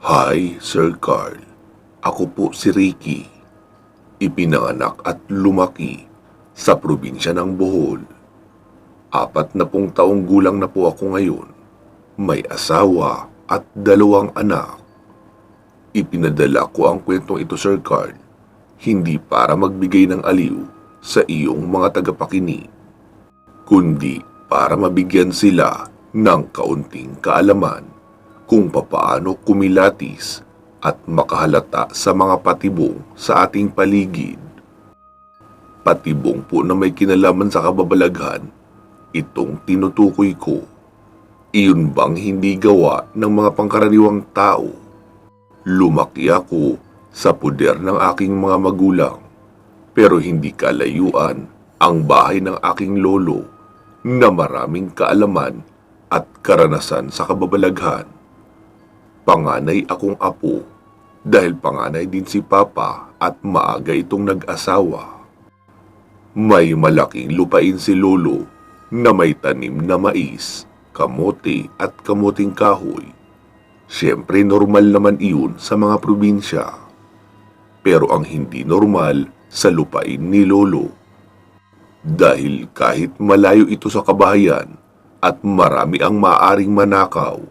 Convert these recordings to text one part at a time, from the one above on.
Hi, Sir Carl. Ako po si Ricky. Ipinanganak at lumaki sa probinsya ng Bohol. 40 gulang na po ako ngayon. May asawa at 2 anak. Ipinadala ko ang kwentong ito, Sir Carl, hindi para magbigay ng aliw sa iyong mga tagapakinig, kundi para mabigyan sila ng kaunting kaalaman kung papaano kumilatis at makahalata sa mga patibong sa ating paligid. Patibong po na may kinalaman sa kababalaghan, itong tinutukoy ko. Iyon bang hindi gawa ng mga pangkaraniwang tao? Lumaki ako sa puder ng aking mga magulang, pero hindi kalayuan ang bahay ng aking lolo na maraming kaalaman at karanasan sa kababalaghan. Panganay akong apo dahil panganay din si Papa at maaga itong nag-asawa. May malaking lupain si Lolo na may tanim na mais, kamote at kamuting kahoy. Siyempre normal naman iyon sa mga probinsya. Pero ang hindi normal sa lupain ni Lolo. Dahil kahit malayo ito sa kabahayan at marami ang maaring manakaw,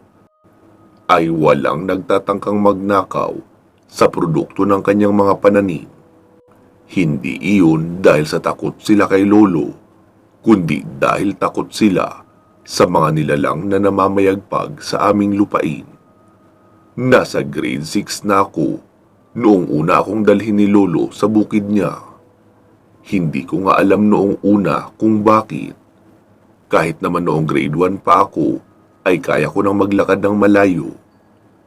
ay walang nagtatangkang magnakaw sa produkto ng kanyang mga pananim. Hindi iyon dahil sa takot sila kay Lolo, kundi dahil takot sila sa mga nilalang na namamayagpag sa aming lupain. Nasa grade 6 na ako noong una akong dalhin ni Lolo sa bukid niya. Hindi ko nga alam noong una kung bakit. Kahit naman noong grade 1 pa ako, ay kaya ko nang maglakad ng malayo.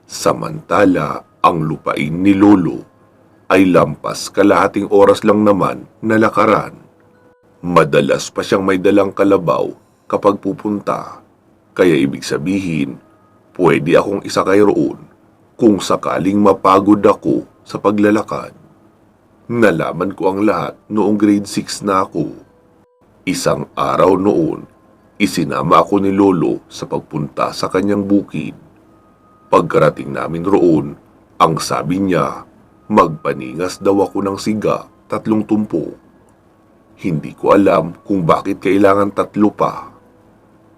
Samantala, ang lupain ni Lolo ay lampas kalahating oras lang naman na lakaran. Madalas pa siyang may dalang kalabaw kapag pupunta, kaya ibig sabihin, pwede akong isakay roon kung sakaling mapagod ako sa paglalakad. Nalaman ko ang lahat noong grade 6 na ako. Isang araw noon, isinama ako ni Lolo sa pagpunta sa kanyang bukid. Pagkarating namin roon, ang sabi niya, magpaningas daw ako ng siga 3 tumpo. Hindi ko alam kung bakit kailangan 3 pa.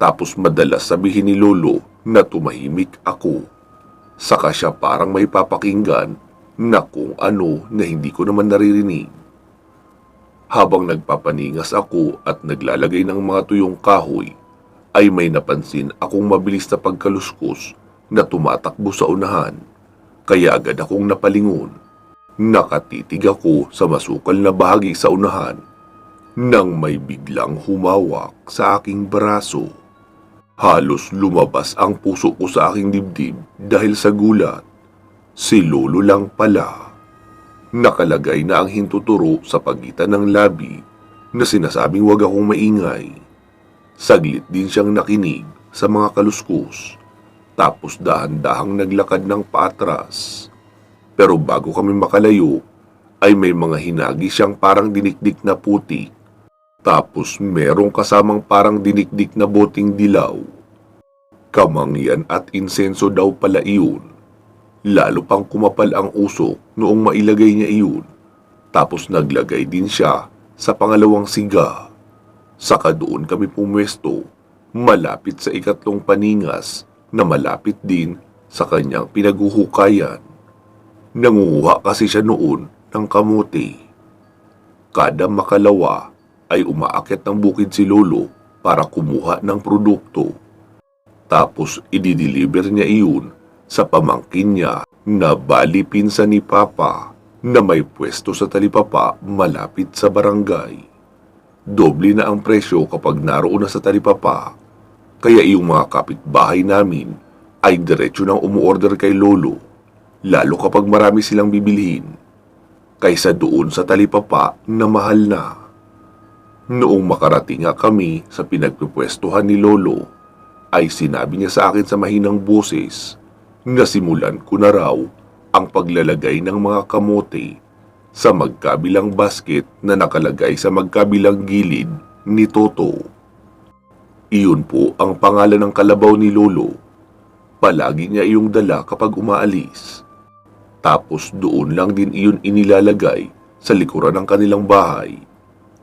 Tapos madalas sabihin ni Lolo na tumahimik ako. Saka siya parang may papakinggan na kung ano na hindi ko naman naririnig. Habang nagpapaningas ako at naglalagay ng mga tuyong kahoy, ay may napansin akong mabilis na pagkaluskos na tumatakbo sa unahan. Kaya agad akong napalingon. Nakatitig ako sa masukal na bahagi sa unahan nang may biglang humawak sa aking braso. Halos lumabas ang puso ko sa aking dibdib dahil sa gulat. Si Lolo lang pala. Nakalagay na ang hintuturo sa pagitan ng labi na sinasabing wag akong maingay. Saglit din siyang nakinig sa mga kaluskos. Tapos dahan-dahang naglakad ng paatras. Pero bago kami makalayo, ay may mga hinagi siyang parang dinikdik na putik. Tapos merong kasamang parang dinikdik na boting dilaw. Kamangyan at insenso daw pala iyon. Lalo pang kumapal ang usok noong mailagay niya iyon. Tapos naglagay din siya sa pangalawang siga. Saka doon kami pumwesto, malapit sa ikatlong paningas na malapit din sa kanyang pinaguhukayan. Nangunguha kasi siya noon ng kamote. Kada makalawa ay umaakyat ng bukid si Lolo para kumuha ng produkto. Tapos idideliver niya iyon sa pamangkin niya na bali pinsan ni Papa na may pwesto sa talipapa malapit sa barangay. Doble na ang presyo kapag naroon na sa talipapa, kaya yung mga kapitbahay namin ay diretso nang umuorder kay Lolo, lalo kapag marami silang bibilhin, kaysa doon sa talipapa na mahal na. Noong makarating nga kami sa pinagpupwestuhan ni Lolo, ay sinabi niya sa akin sa mahinang boses na simulan ko na raw ang paglalagay ng mga kamote sa magkabilang basket na nakalagay sa magkabilang gilid ni Toto. Iyon po ang pangalan ng kalabaw ni Lolo. Palagi niya iyong dala kapag umaalis. Tapos doon lang din iyon inilalagay sa likuran ng kanilang bahay.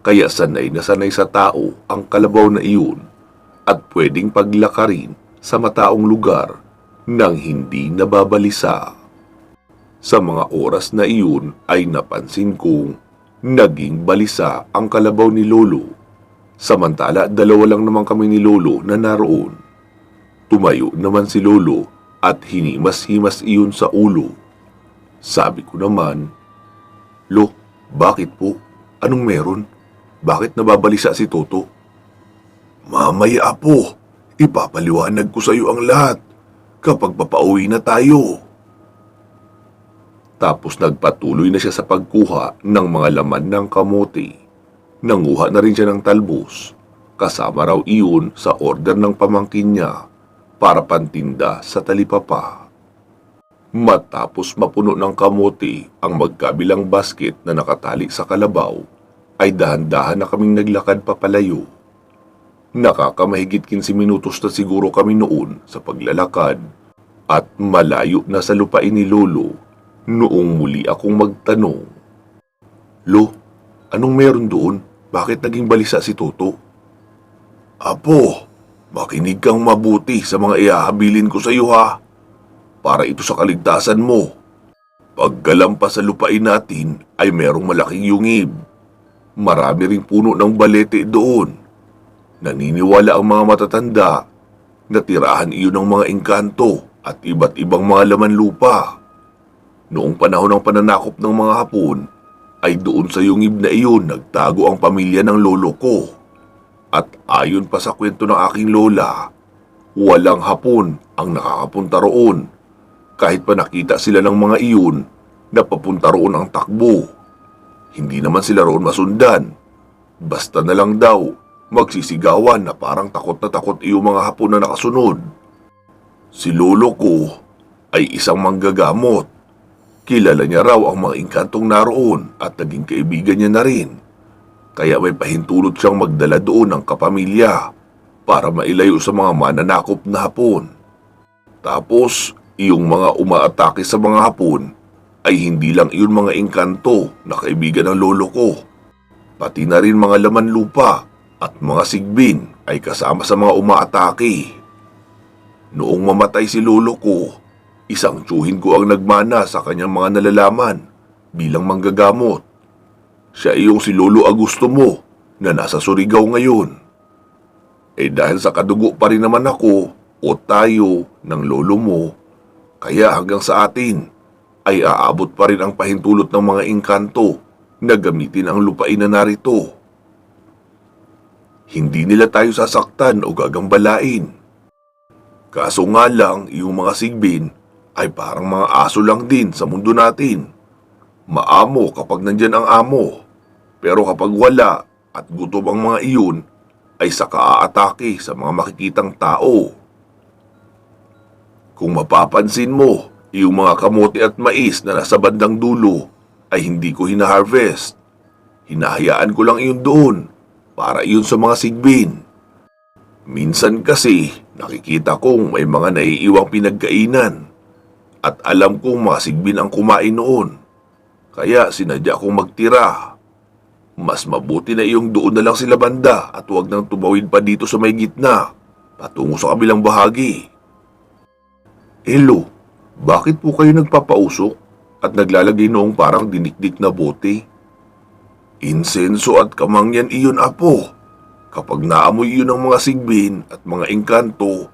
Kaya sanay na sanay sa tao ang kalabaw na iyon at pwedeng paglakarin sa mataong lugar nang hindi nababalisa. Sa mga oras na iyon ay napansin kong naging balisa ang kalabaw ni Lolo. Samantala, dalawa lang naman kami ni Lolo na naroon. Tumayo naman si Lolo at hinimas-himas iyon sa ulo. Sabi ko naman, "Lo, bakit po? Anong meron? Bakit nababalisa si Toto?" "Mamaya po, ipapaliwanag ko sa iyo ang lahat kapag papauwi na tayo." Tapos nagpatuloy na siya sa pagkuha ng mga laman ng kamote. Nanguha na rin siya ng talbos. Kasama raw iyon sa order ng pamangkin niya para pantinda sa talipapa. Matapos mapuno ng kamote ang magkabilang basket na nakatali sa kalabaw, ay dahan-dahan na kaming naglakad papalayo. Nakakamahigit 15 minutos na siguro kami noon sa paglalakad at malayo na sa lupain ni Lolo noong muli akong magtanong, "Lo, anong meron doon? Bakit naging balisa si Toto?" "Apo, makinig kang mabuti sa mga ihahabilin ko sa iyo ha, para ito sa kaligtasan mo. Pagkalampas sa lupain natin ay merong malaking yungib. Marami ring puno ng balete doon. Naniniwala ang mga matatanda na tirahan iyon ng mga engkanto at iba't ibang mga laman lupa. Noong panahon ng pananakop ng mga Hapon, ay doon sa yungib na iyon nagtago ang pamilya ng lolo ko. At ayon pa sa kwento ng aking lola, walang Hapon ang nakakapunta roon. Kahit pa nakita sila ng mga iyon na papunta roon ang takbo. Hindi naman sila roon masundan. Basta na lang daw magsisigawan na parang takot na takot iyong mga Hapon na nakasunod. Si lolo ko ay isang manggagamot. Kilala niya raw ang mga engkantong naroon at naging kaibigan niya na rin. Kaya may pahintulot siyang magdala doon ng kapamilya para mailayo sa mga mananakop na Hapon. Tapos, iyong mga umaatake sa mga Hapon ay hindi lang iyon mga engkanto na kaibigan ng lolo ko. Pati na rin mga laman lupa at mga sigbin ay kasama sa mga umaatake. Noong mamatay si lolo ko, isang tiyuhin ko ang nagmana sa kanyang mga nalalaman bilang manggagamot. Siya iyong si Lolo Augusto mo na nasa Surigao ngayon. Dahil sa kadugo pa rin naman ako o tayo ng lolo mo, kaya hanggang sa atin ay aabot pa rin ang pahintulot ng mga engkanto na gamitin ang lupain na narito. Hindi nila tayo sasaktan o gagambalain. Kaso nga lang, yung mga sigbin ay parang mga aso lang din sa mundo natin. Maamo kapag nandyan ang amo, pero kapag wala at gutom ang mga iyon, ay saka aatake sa mga makikitang tao. Kung mapapansin mo, yung mga kamote at mais na nasa bandang dulo ay hindi ko hina-harvest. Hinahayaan ko lang iyon doon para iyon sa mga sigbin. Minsan kasi nakikita kong may mga naiiwang pinagkainan at alam kong mga sigbin ang kumain noon. Kaya sinadya kong magtira. Mas mabuti na iyong doon na lang sila banda at huwag nang tumawid pa dito sa may gitna, patungo sa kabilang bahagi. Hello, bakit po kayo nagpapausok at naglalagay noong parang dinikdik na bote? Insenso at kamangyan iyon, apo. Kapag naamoy iyon ng mga sigbin at mga engkanto,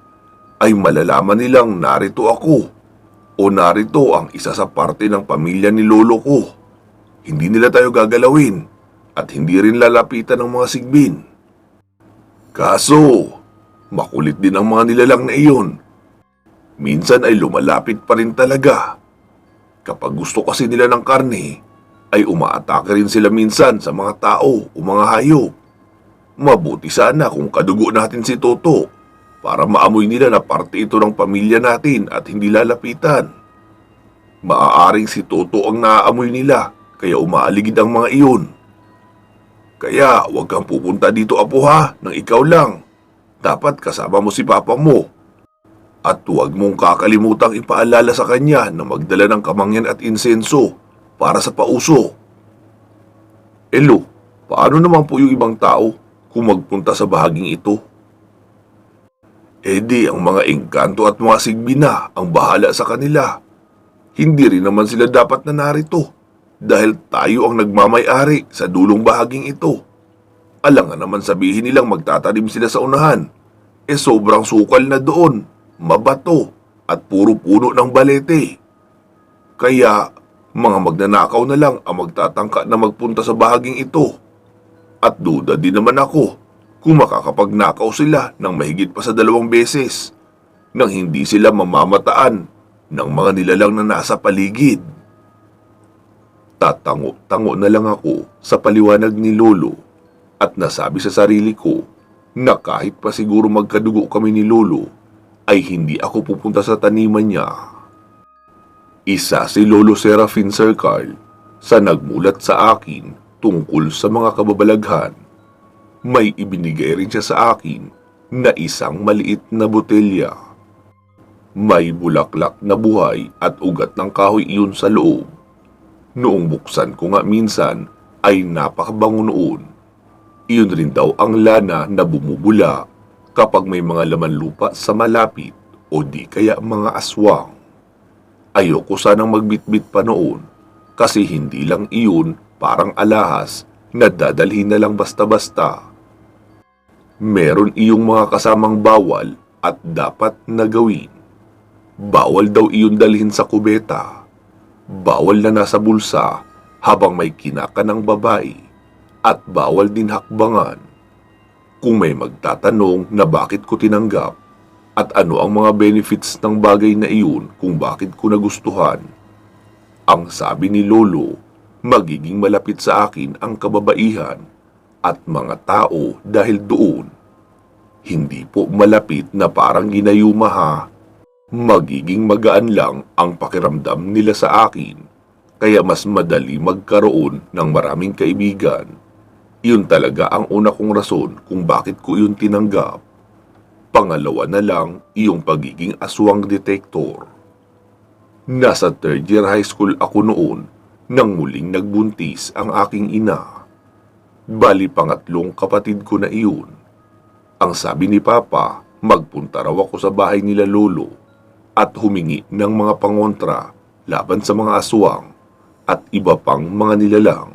ay malalaman nilang narito ako o narito ang isa sa parte ng pamilya ni lolo ko. Hindi nila tayo gagalawin at hindi rin lalapitan ng mga sigbin. Kaso, makulit din ang mga nilalang na iyon. Minsan ay lumalapit pa rin talaga. Kapag gusto kasi nila ng karne, ay umaatake rin sila minsan sa mga tao o mga hayop. Mabuti sana kung kadugo natin si Toto para maamoy nila na parte ito ng pamilya natin at hindi lalapitan. Maaaring si Toto ang naaamoy nila kaya umaaligid ang mga iyon. Kaya huwag kang pupunta dito, apo ha, nang ikaw lang. Dapat kasama mo si papa mo. At huwag mong kakalimutang ipaalala sa kanya na magdala ng kamangyan at insenso para sa pauso. Elo, paano naman po yung ibang tao kung magpunta sa bahaging ito? Di ang mga engkanto at mga sigbi na ang bahala sa kanila. Hindi rin naman sila dapat na narito dahil tayo ang nagmamay-ari sa dulong bahaging ito. Alangan naman sabihin nilang magtatanim sila sa unahan. Sobrang sukal na doon, mabato at puro puno ng balete. Kaya mga magnanakaw na lang ang magtatangka na magpunta sa bahaging ito. At duda din naman ako kung makakapagnakaw sila ng mahigit pa sa 2 beses nang hindi sila mamamataan ng mga nilalang na nasa paligid. Tatango-tango na lang ako sa paliwanag ni Lolo at nasabi sa sarili ko na kahit pa siguro magkadugo kami ni Lolo ay hindi ako pupunta sa taniman niya. Isa si Lolo Serafin, Sir Carl, sa nagmulat sa akin tungkol sa mga kababalaghan. May ibinigay rin siya sa akin na isang maliit na botelya. May bulaklak na buhay at ugat ng kahoy iyon sa loob. Noong buksan ko nga minsan ay napakabango noon. Iyon rin daw ang lana na bumubula kapag may mga laman lupa sa malapit o di kaya mga aswang. Ayoko sanang magbitbit pa noon kasi hindi lang iyon parang alahas na dadalhin na lang basta-basta. Meron iyong mga kasamang bawal at dapat na gawin. Bawal daw iyon dalhin sa kubeta. Bawal na nasa bulsa habang may kinaka ng babae. At bawal din hakbangan. Kung may magtatanong na bakit ko tinanggap at ano ang mga benefits ng bagay na iyon kung bakit ko nagustuhan, ang sabi ni Lolo, magiging malapit sa akin ang kababaihan at mga tao dahil doon. Hindi po malapit na parang ginayuma ha. Magiging magaan lang ang pakiramdam nila sa akin, kaya mas madali magkaroon ng maraming kaibigan. Iyon talaga ang una kong rason kung bakit ko iyon tinanggap. Pangalawa na lang iyong pagiging aswang detector. Nasa 3rd year high school ako noon nang muling nagbuntis ang aking ina. Bali pangatlong kapatid ko na iyon. Ang sabi ni Papa, magpunta raw ako sa bahay nila Lolo at humingi ng mga pangontra laban sa mga aswang at iba pang mga nilalang.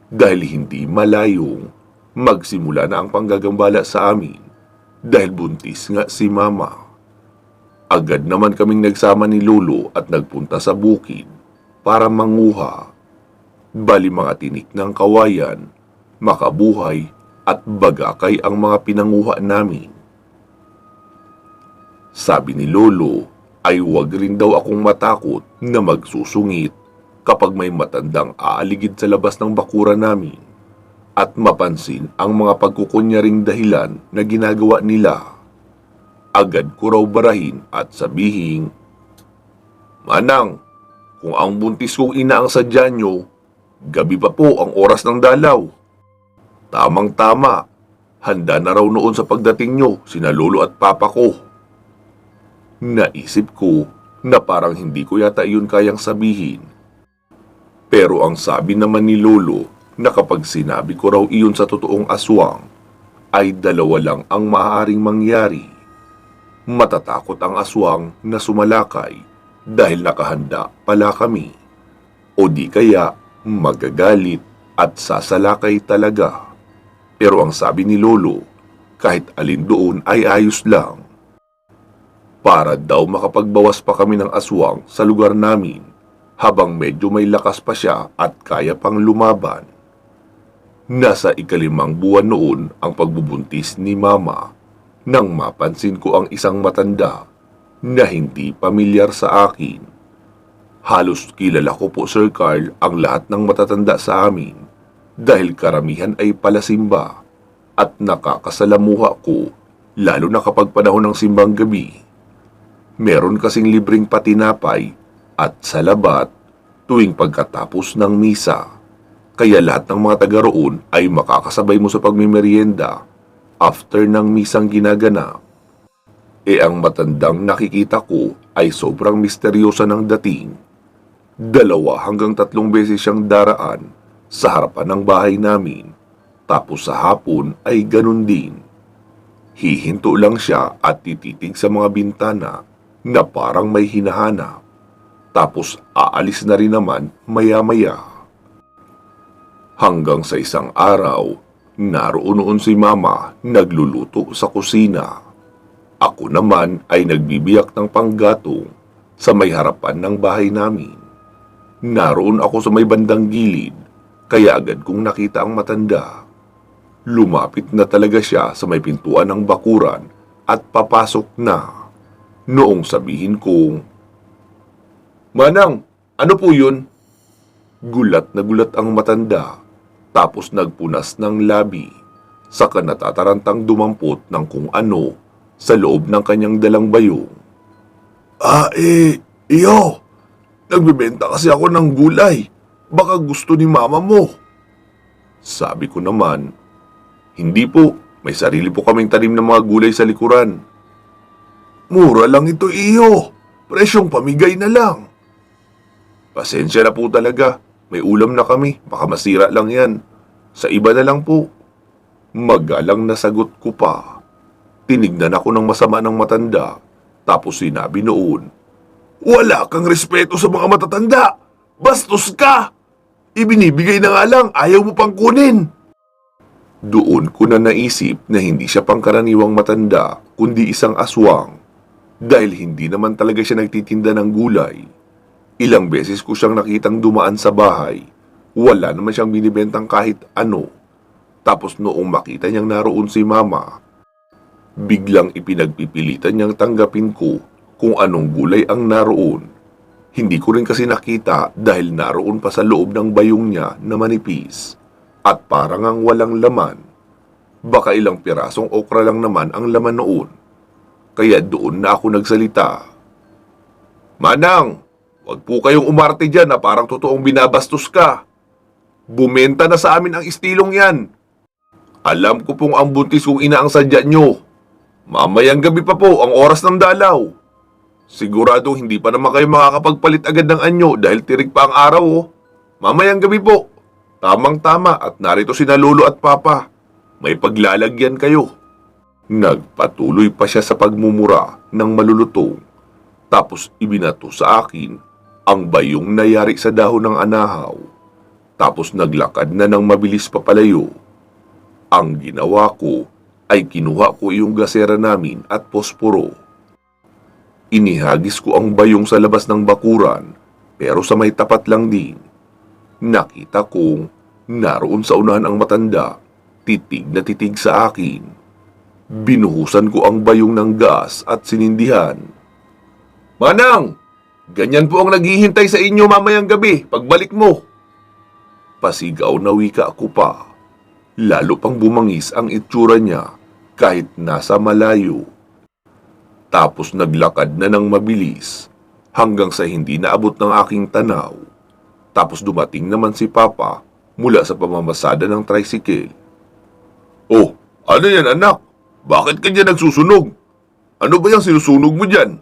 Dahil hindi malayong magsimula na ang panggagambala sa amin dahil buntis nga si Mama. Agad naman kaming nagsama ni Lolo at nagpunta sa bukid para manguha. Bali mga tinik ng kawayan, makabuhay at bagakay ang mga pinanguha namin. Sabi ni Lolo ay huwag rin daw akong matakot na magsusungit kapag may matandang aaligid sa labas ng bakura namin at mapansin ang mga pagkukunyaring dahilan na ginagawa nila. Agad ko raw barahin at sabihin, Manang, kung ang buntis kong ina ang sadya nyo, gabi pa po ang oras ng dalaw. Tamang-tama, handa na raw noon sa pagdating nyo sina Lolo at Papa ko. Naisip ko na parang hindi ko yata iyon kayang sabihin. Pero ang sabi naman ni Lolo na kapag sinabi ko raw iyon sa totoong aswang, ay 2 lang ang maaaring mangyari. Matatakot ang aswang na sumalakay dahil nakahanda pala kami. O di kaya magagalit at sasalakay talaga. Pero ang sabi ni Lolo, kahit alin doon ay ayos lang. Para daw makapagbawas pa kami ng aswang sa lugar namin habang medyo may lakas pa siya at kaya pang lumaban. Nasa 5 buwan noon ang pagbubuntis ni Mama nang mapansin ko ang isang matanda na hindi pamilyar sa akin. Halos kilala ko po, Sir Carl, ang lahat ng matatanda sa amin dahil karamihan ay palasimba at nakakasalamuha ko lalo na kapag panahon ng simbang gabi. Meron kasing libreng patinapay at salabat tuwing pagkatapos ng misa. Kaya lahat ng mga taga roon ay makakasabay mo sa pagmimerienda after ng misang ginaganap. Ang matandang nakikita ko ay sobrang misteryosa ng dating. 2 hanggang 3 beses siyang daraan sa harapan ng bahay namin. Tapos sa hapon ay ganun din. Hihinto lang siya at tititig sa mga bintana na parang may hinahanap. Tapos aalis na rin naman maya-maya. Hanggang sa isang araw, naroon noon si Mama nagluluto sa kusina. Ako naman ay nagbibiyak ng panggatong sa may harapan ng bahay namin. Naroon ako sa may bandang gilid, kaya agad kong nakita ang matanda. Lumapit na talaga siya sa may pintuan ng bakuran at papasok na. Noong sabihin kong, "Manang, ano po yun?" Gulat na gulat ang matanda, tapos nagpunas ng labi, saka natatarantang dumampot ng kung ano sa loob ng kanyang dalang bayong. Iyo, nagbebenta kasi ako ng gulay. Baka gusto ni mama mo." Sabi ko naman, "Hindi po, may sarili po kaming tanim ng mga gulay sa likuran." "Mura lang ito, iyo. Presyong pamigay na lang." "Pasensya na po talaga. May ulam na kami. Baka masira lang yan. Sa iba na lang po." Magalang na sagot ko pa. Tinignan ako ng masama ng matanda. Tapos sinabi noon, "Wala kang respeto sa mga matatanda. Bastos ka! Ibinibigay na nga lang, ayaw mo pang kunin." Doon ko na naisip na hindi siya pangkaraniwang matanda, kundi isang aswang. Dahil hindi naman talaga siya nagtitinda ng gulay. Ilang beses ko siyang nakitang dumaan sa bahay. Wala naman siyang binibentang kahit ano. Tapos noong makita niyang naroon si Mama, biglang ipinagpipilitan niyang tanggapin ko kung anong gulay ang naroon. Hindi ko rin kasi nakita dahil naroon pa sa loob ng bayong niya na manipis at parang ang walang laman. Baka ilang pirasong okra lang naman ang laman noon. Kaya doon na ako nagsalita. "Manang, wag po kayong umarte dyan na parang totoong binabastos ka. Bumenta na sa amin ang istilong yan. Alam ko pong ang buntis kong ina ang sadya nyo. Mamayang gabi pa po ang oras ng dalaw. Sigurado hindi pa naman kayo makakapagpalit agad ng anyo dahil tirik pa ang araw, oh. Mamayang gabi po. Tamang-tama at narito sina lolo at papa. May paglalagyan kayo." Nagpatuloy pa siya sa pagmumura ng malulutong. Tapos ibinato sa akin ang bayong nayari sa dahon ng anahaw. Tapos naglakad na ng mabilis papalayo. Ang ginawa ko ay kinuha ko yung gasera namin at posporo. Inihagis ko ang bayong sa labas ng bakuran, pero sa may tapat lang din. Nakita kong naroon sa unahan ang matanda, titig na titig sa akin. Binuhusan ko ang bayong ng gas at sinindihan. "Manang, ganyan po ang naghihintay sa inyo mamayang gabi, pagbalik mo." Pasigaw na wika ko pa. Lalo pang bumangis ang itsura niya kahit nasa malayo. Tapos naglakad na ng mabilis hanggang sa hindi naabot ng aking tanaw. Tapos dumating naman si Papa mula sa pamamasada ng tricycle. "Oh, ano yan anak? Bakit ka dyan nagsusunog? Ano ba yung sinusunog mo dyan?"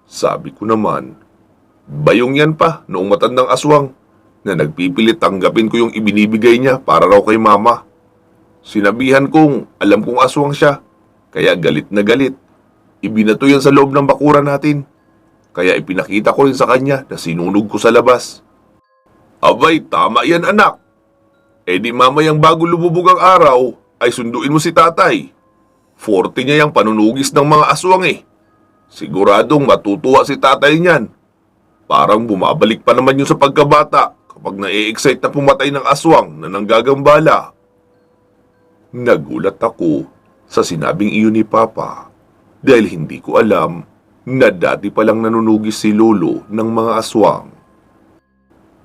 Sabi ko naman, "Bayong yan pa noong matandang aswang na nagpipilit tanggapin ko yung ibinibigay niya para raw kay mama. Sinabihan kong alam kong aswang siya, kaya galit na galit. Ibinato yan sa loob ng bakuran natin. Kaya ipinakita ko rin sa kanya na sinunog ko sa labas." "Abay, tama yan anak. Di mamayang bago lumubog ang araw, ay sunduin mo si tatay. Forte niya yung panunugis ng mga aswang eh. Siguradong matutuwa si tatay niyan. Parang bumabalik pa naman yun sa pagkabata kapag na-e-excite na pumatay ng aswang na nanggagambala." Nagulat ako sa sinabing iyon ni Papa dahil hindi ko alam na dati palang nanunugis si Lolo ng mga aswang.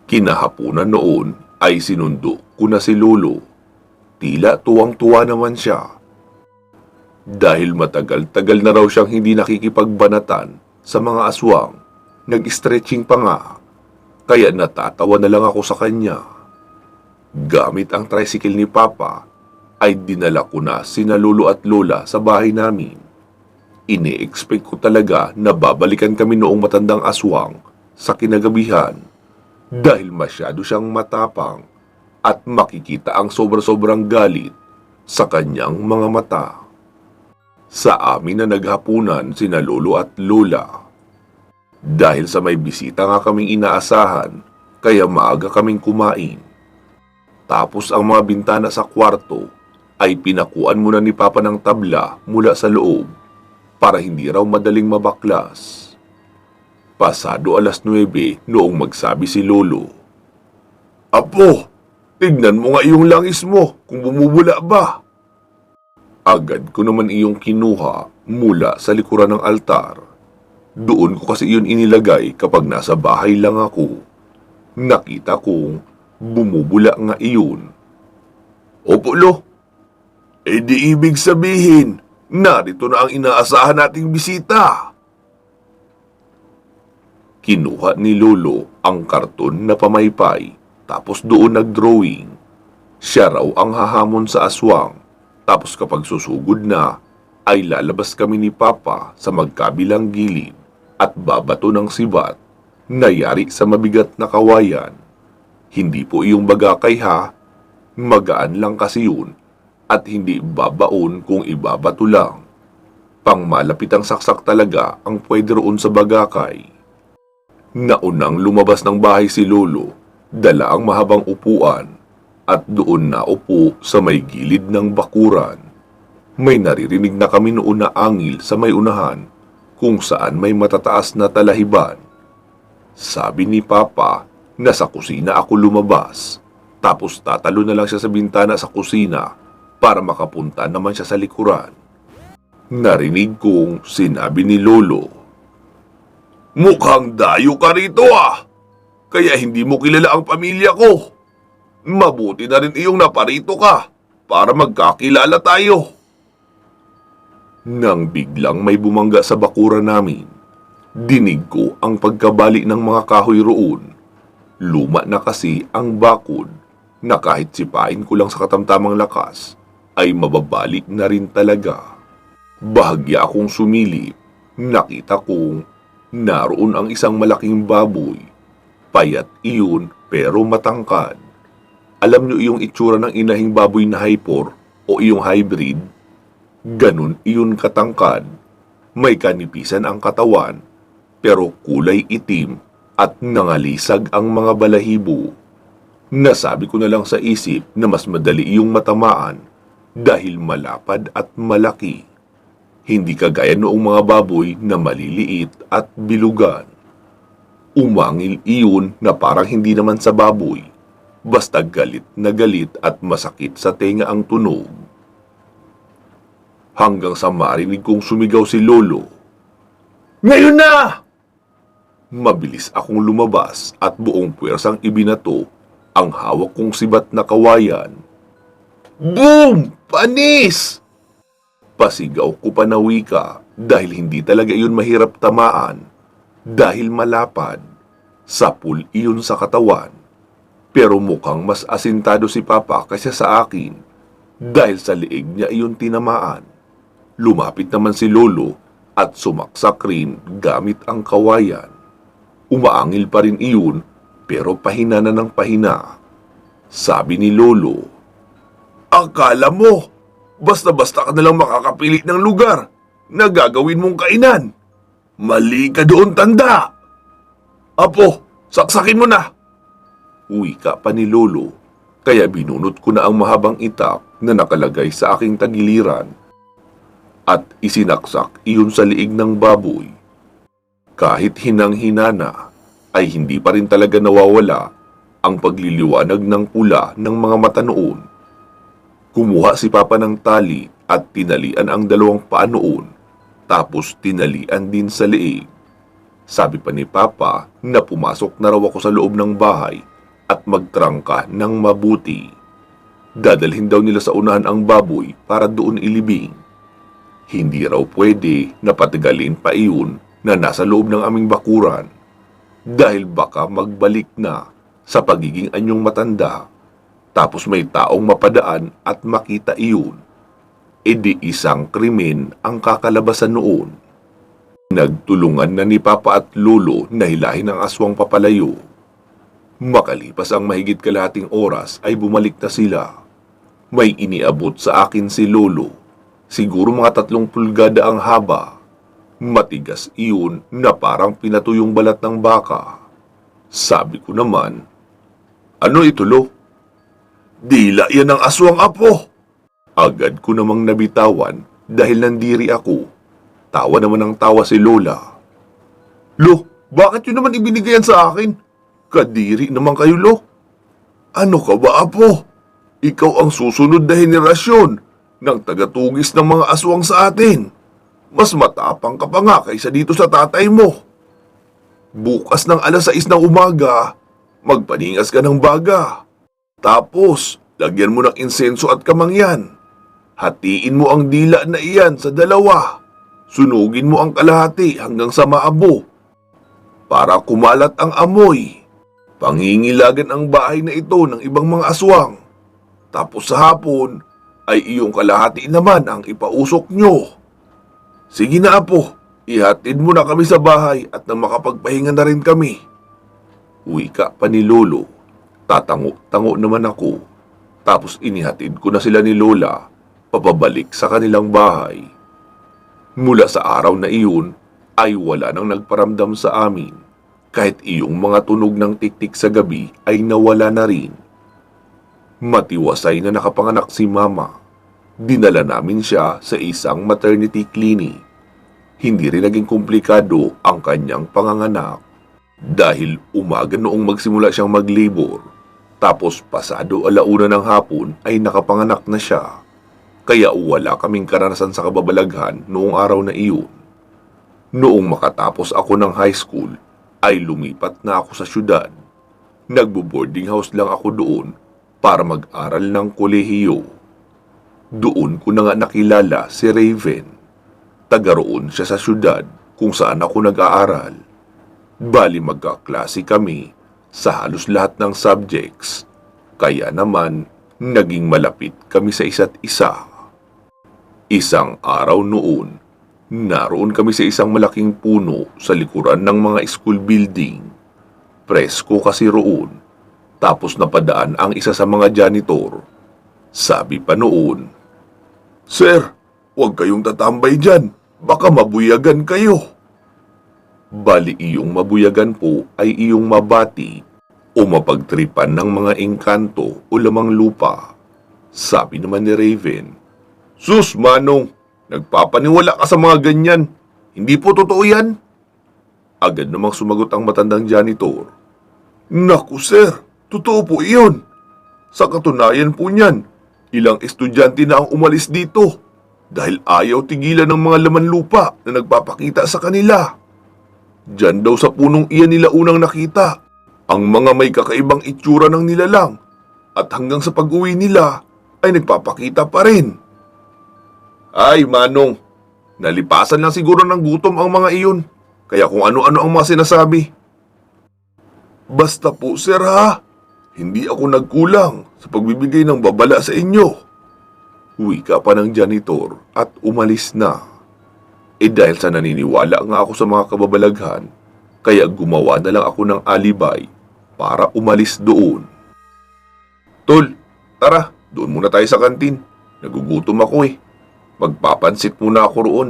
Kinahapunan noon ay sinundo ko na si Lolo. Tila tuwang-tuwa naman siya. Dahil matagal-tagal na raw siyang hindi nakikipagbanatan sa mga aswang, nag-stretching pa nga, kaya natatawa na lang ako sa kanya. Gamit ang tricycle ni Papa, ay dinala ko na sina Lolo at Lola sa bahay namin. Ini-expect ko talaga na babalikan kami noong matandang aswang sa kinagabihan dahil masyado siyang matapang at makikita ang sobra-sobrang galit sa kanyang mga mata. Sa amin na naghapunan sina lolo at lola. Dahil sa may bisita nga kaming inaasahan, kaya maaga kaming kumain. Tapos ang mga bintana sa kwarto ay pinakuan muna ni Papa ng tabla mula sa loob para hindi raw madaling mabaklas. Pasado 9:00 noong magsabi si Lolo, "Apo, tignan mo nga iyong langis mo kung bumubula ba." Agad ko naman iyong kinuha mula sa likuran ng altar. Doon ko kasi iyon inilagay kapag nasa bahay lang ako. Nakita kong bumubula nga iyon. "Opo, Lo. Eh di ibig sabihin, narito na ang inaasahan nating bisita." Kinuha ni Lolo ang karton na pamaypay, tapos doon nag-drawing. Siya raw ang hahamon sa aswang, tapos kapag susugod na, ay lalabas kami ni Papa sa magkabilang gilid at babato ng sibat na yari sa mabigat na kawayan. Hindi po iyong bagakay ha, magaan lang kasi yun at hindi babaon kung ibabato lang. Pangmalapit ang saksak talaga ang pwede roon sa bagakay. Naunang lumabas ng bahay si Lolo, dala ang mahabang upuan at doon na upo sa may gilid ng bakuran. May naririnig na kami noon na angil sa may unahan kung saan may matataas na talahiban. Sabi ni Papa na sa kusina ako lumabas, tapos tatalo na lang siya sa bintana sa kusina para makapunta naman siya sa likuran. Narinig kong sinabi ni Lolo, "Mukhang dayo ka rito ah, kaya hindi mo kilala ang pamilya ko. Mabuti na rin iyong naparito ka para magkakilala tayo." Nang biglang may bumangga sa bakuran namin, dinig ko ang pagkabali ng mga kahoy roon. Luma na kasi ang bakod na kahit sipain ko lang sa katamtamang lakas, ay mababalik na rin talaga. Bahagya akong sumilip, nakita kong naroon ang isang malaking baboy. Payat iyon pero matangkad. Alam niyo iyong itsura ng inahing baboy na hyper o iyong hybrid? Ganun iyon katangkad. May kanipisan ang katawan pero kulay itim at nangalisag ang mga balahibo. Nasabi ko na lang sa isip na mas madali iyong matamaan dahil malapad at malaki. Hindi kagaya noong mga baboy na maliliit at bilugan. Umangil iyon na parang hindi naman sa baboy, basta galit na galit at masakit sa tenga ang tunog. Hanggang sa marinig kong sumigaw si Lolo, "Ngayon na!" Mabilis akong lumabas at buong puwersang ibinato ang hawak kong sibat na kawayan. "Boom! Panis!" Pasigaw ko pa na wika dahil hindi talaga iyon mahirap tamaan dahil malapad. Sapul iyon sa katawan. Pero mukhang mas asintado si Papa kaysa sa akin dahil sa liig niya iyon tinamaan. Lumapit naman si Lolo at sumaksak rin gamit ang kawayan. Umaangil pa rin iyon pero pahina na ng pahina. Sabi ni Lolo, "Akala mo, basta-basta ka nalang makakapili ng lugar na gagawin mong kainan. Mali ka doon, tanda! Apo, saksakin mo na!" Wika pa ni Lolo, kaya binunot ko na ang mahabang itak na nakalagay sa aking tagiliran at isinaksak iyon sa liig ng baboy. Kahit hinang-hinana, ay hindi pa rin talaga nawawala ang pagliliwanag ng pula ng mga mata noon. Kumuha si Papa ng tali at tinalian ang dalawang paa noon, tapos tinalian din sa liig. Sabi pa ni Papa na pumasok na raw ako sa loob ng bahay at magtrangka ng mabuti. Dadalhin daw nila sa unahan ang baboy para doon ilibing. Hindi raw pwede na patigalin pa iyon na nasa loob ng aming bakuran dahil baka magbalik na sa pagiging anyong matanda tapos may taong mapadaan at makita iyon. edi isang krimen ang kakalabasan noon. Nagtulungan na ni Papa at Lolo na hilahin ang aswang papalayo. Makalipas ang mahigit kalahating oras ay bumalik na sila. May iniabot sa akin si Lolo. Siguro mga 3 pulgada ang haba. Matigas iyon na parang pinatuyong balat ng baka. Sabi ko naman, "Ano ito, Lo?" "Dila yan ang aswang, Apo." Agad ko namang nabitawan dahil nandiri ako. Tawa naman ang tawa si Lola. "Lo, bakit yun naman ibinigay yan sa akin? Kadiri naman kayo, Lo." "Ano ka ba, Apo? Ikaw ang susunod na henerasyon ng tagatugis ng mga aswang sa atin. Mas matapang ka pa nga kaysa dito sa tatay mo. Bukas ng 6:00 ng umaga, magpaningas ka ng baga. Tapos, lagyan mo ng insenso at kamangyan. Hatiin mo ang dila na iyan sa 2. Sunugin mo ang kalahati hanggang sa maabo. Para kumalat ang amoy. Pangingilagan ang bahay na ito ng ibang mga aswang. Tapos sa hapon, ay iyong kalahati naman ang ipausok nyo. Sige na, Apo, ihatid mo na kami sa bahay at nang makapagpahinga na rin kami." Wika pa ni Lolo. Tatango-tango naman ako. Tapos inihatid ko na sila ni Lola papabalik sa kanilang bahay. Mula sa araw na iyon ay wala nang nagparamdam sa amin. Kahit iyong mga tunog ng tiktik sa gabi ay nawala na rin. Matiwasay na nakapanganak si Mama. Dinala namin siya sa isang maternity clinic. Hindi rin naging komplikado ang kanyang panganganak. Dahil umaga noong magsimula siyang mag-labor, tapos pasado 1:00 ng hapon ay nakapanganak na siya. Kaya wala kaming karanasan sa kababalaghan noong araw na iyon. Noong makatapos ako ng high school, ay lumipat na ako sa syudad. Nagbo-boarding house lang ako doon para mag-aral ng kolehiyo. Doon ko na nga nakilala si Raven. Taga roon siya sa syudad kung saan ako nag-aaral. Bali magkaklase kami sa halos lahat ng subjects. Kaya naman, naging malapit kami sa isa't isa. Isang araw noon, naroon kami sa isang malaking puno sa likuran ng mga school building. Presko kasi roon. Tapos napadaan ang isa sa mga janitor. Sabi pa noon, "Sir, huwag kayong tatambay dyan. Baka mabuyagan kayo." Bali iyong mabuyagan po ay iyong mabati o mapagtripan ng mga engkanto o lamang lupa. Sabi naman ni Raven, "Sus, Manong, nagpapaniwala ka sa mga ganyan. Hindi po totoo yan." Agad namang sumagot ang matandang janitor, "Naku sir, totoo po iyon. Sa katunayan po niyan, ilang estudyante na ang umalis dito dahil ayaw tigilan ng mga laman lupa na nagpapakita sa kanila. Diyan daw sa punong iyan nila unang nakita ang mga may kakaibang itsura ng nilalang at hanggang sa pag-uwi nila ay nagpapakita pa rin." "Ay, Manong, nalipasan lang siguro ng gutom ang mga iyon, kaya kung ano-ano ang mga sinasabi." "Basta po sir ha, hindi ako nagkulang sa pagbibigay ng babala sa inyo." Wika pa ng janitor at umalis na. Dahil sa naniniwala nga ako sa mga kababalaghan, kaya gumawa na lang ako ng alibay para umalis doon. "Tol, tara, doon muna tayo sa kantin. Nagugutom ako eh. Magpapansit muna ako roon.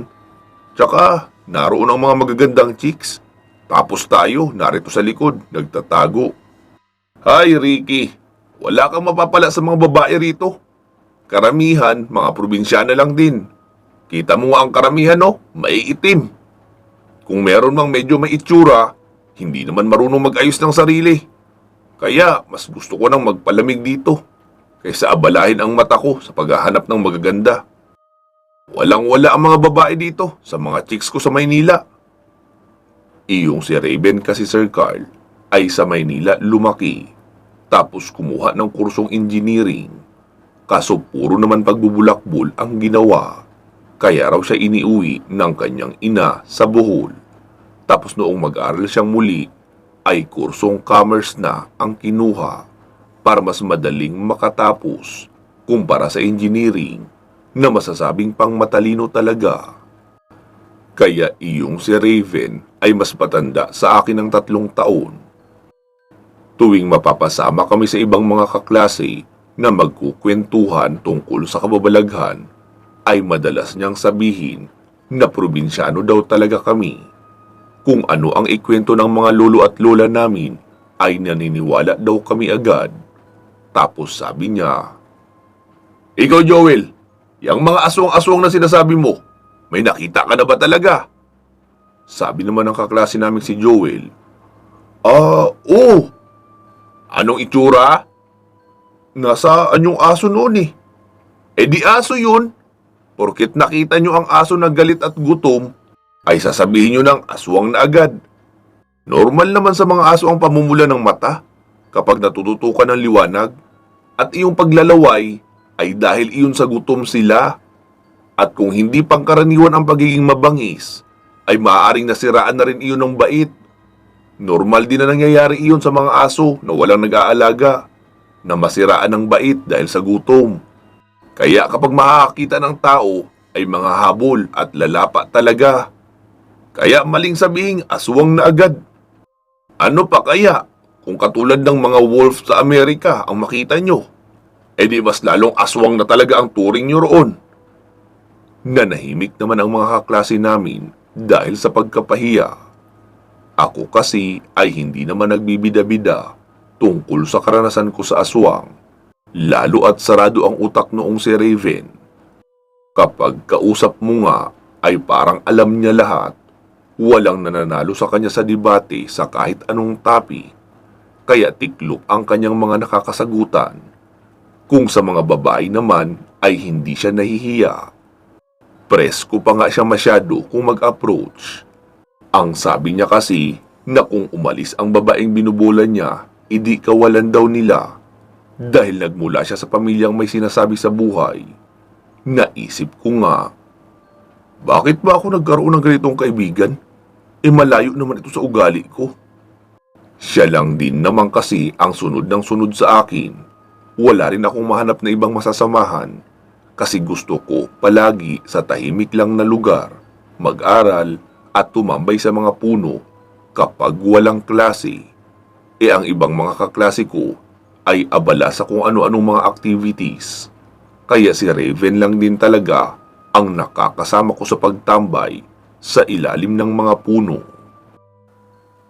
Tsaka, naroon ang mga magagandang chicks. Tapos tayo, narito sa likod, nagtatago." "Hay, Ricky, wala kang mapapala sa mga babae rito. Karamihan, mga probinsyana lang din. Kita mo nga ang karamihan, no? Maiitim. Kung meron mang medyo may itsura, hindi naman marunong mag-ayos ng sarili. Kaya, mas gusto ko nang magpalamig dito kaysa abalahin ang mata ko sa paghahanap ng magaganda. Walang-wala ang mga babae dito sa mga chicks ko sa Maynila." Iyong si Raven kasi Sir Carl ay sa Maynila lumaki. Tapos kumuha ng kursong engineering. Kaso puro naman pagbubulakbol ang ginawa. Kaya raw siya iniuwi ng kanyang ina sa Bohol. Tapos noong mag-aral siyang muli, ay kursong commerce na ang kinuha para mas madaling makatapos kumpara sa engineering na masasabing pang matalino talaga. Kaya iyong si Raven ay mas matanda sa akin ng 3 taon. Tuwing mapapasama kami sa ibang mga kaklase na magkukwentuhan tungkol sa kababalaghan, ay madalas niyang sabihin na probinsyano daw talaga kami. Kung ano ang ikwento ng mga lolo at lola namin, ay naniniwala daw kami agad. Tapos sabi niya, "Ikaw Joel, yung mga aswang-aswang na sinasabi mo, may nakita ka na ba talaga?" Sabi naman ng kaklase namin si Joel, Oo. Anong itsura? Nasaan yung aso noon eh? Di aso yun. Porket nakita nyo ang aso na galit at gutom, ay sasabihin nyo ng aswang na agad. Normal naman sa mga aso ang pamumula ng mata kapag natututukan ng liwanag, at iyong paglalaway ay dahil iyon sa gutom sila. At kung hindi pangkaraniwan ang pagiging mabangis, ay maaaring nasiraan na rin iyon ng bait. Normal din na nangyayari iyon sa mga aso na walang nag-aalaga, na masiraan ng bait dahil sa gutom. Kaya kapag makakakita ng tao, ay mga habol at lalapa talaga. Kaya maling sabihing aswang na agad. Ano pa kaya kung katulad ng mga wolf sa Amerika ang makita nyo? Di mas lalong aswang na talaga ang turing nyo roon. Nanahimik naman ang mga kaklase namin dahil sa pagkapahiya. Ako kasi ay hindi naman nagbibida-bida tungkol sa karanasan ko sa aswang, lalo at sarado ang utak noong si Raven. Kapag kausap mo nga ay parang alam niya lahat, walang nananalo sa kanya sa debate sa kahit anong topic, kaya tiklop ang kanyang mga nakakasagutan. Kung sa mga babae naman ay hindi siya nahihiya. Presko pa nga siya masyado kung mag-approach. Ang sabi niya kasi na kung umalis ang babaeng binubola niya, idi kawalan daw nila dahil nagmula siya sa pamilyang may sinasabi sa buhay. Naisip ko nga, bakit ba ako nagkaroon ng ganitong kaibigan? Malayo naman ito sa ugali ko. Siya lang din naman kasi ang sunod ng sunod sa akin. Wala rin akong mahanap na ibang masasamahan kasi gusto ko palagi sa tahimik lang na lugar, mag-aral at tumambay sa mga puno kapag walang klase. Ang ibang mga kaklase ko ay abala sa kung ano-anong mga activities. Kaya si Raven lang din talaga ang nakakasama ko sa pagtambay sa ilalim ng mga puno.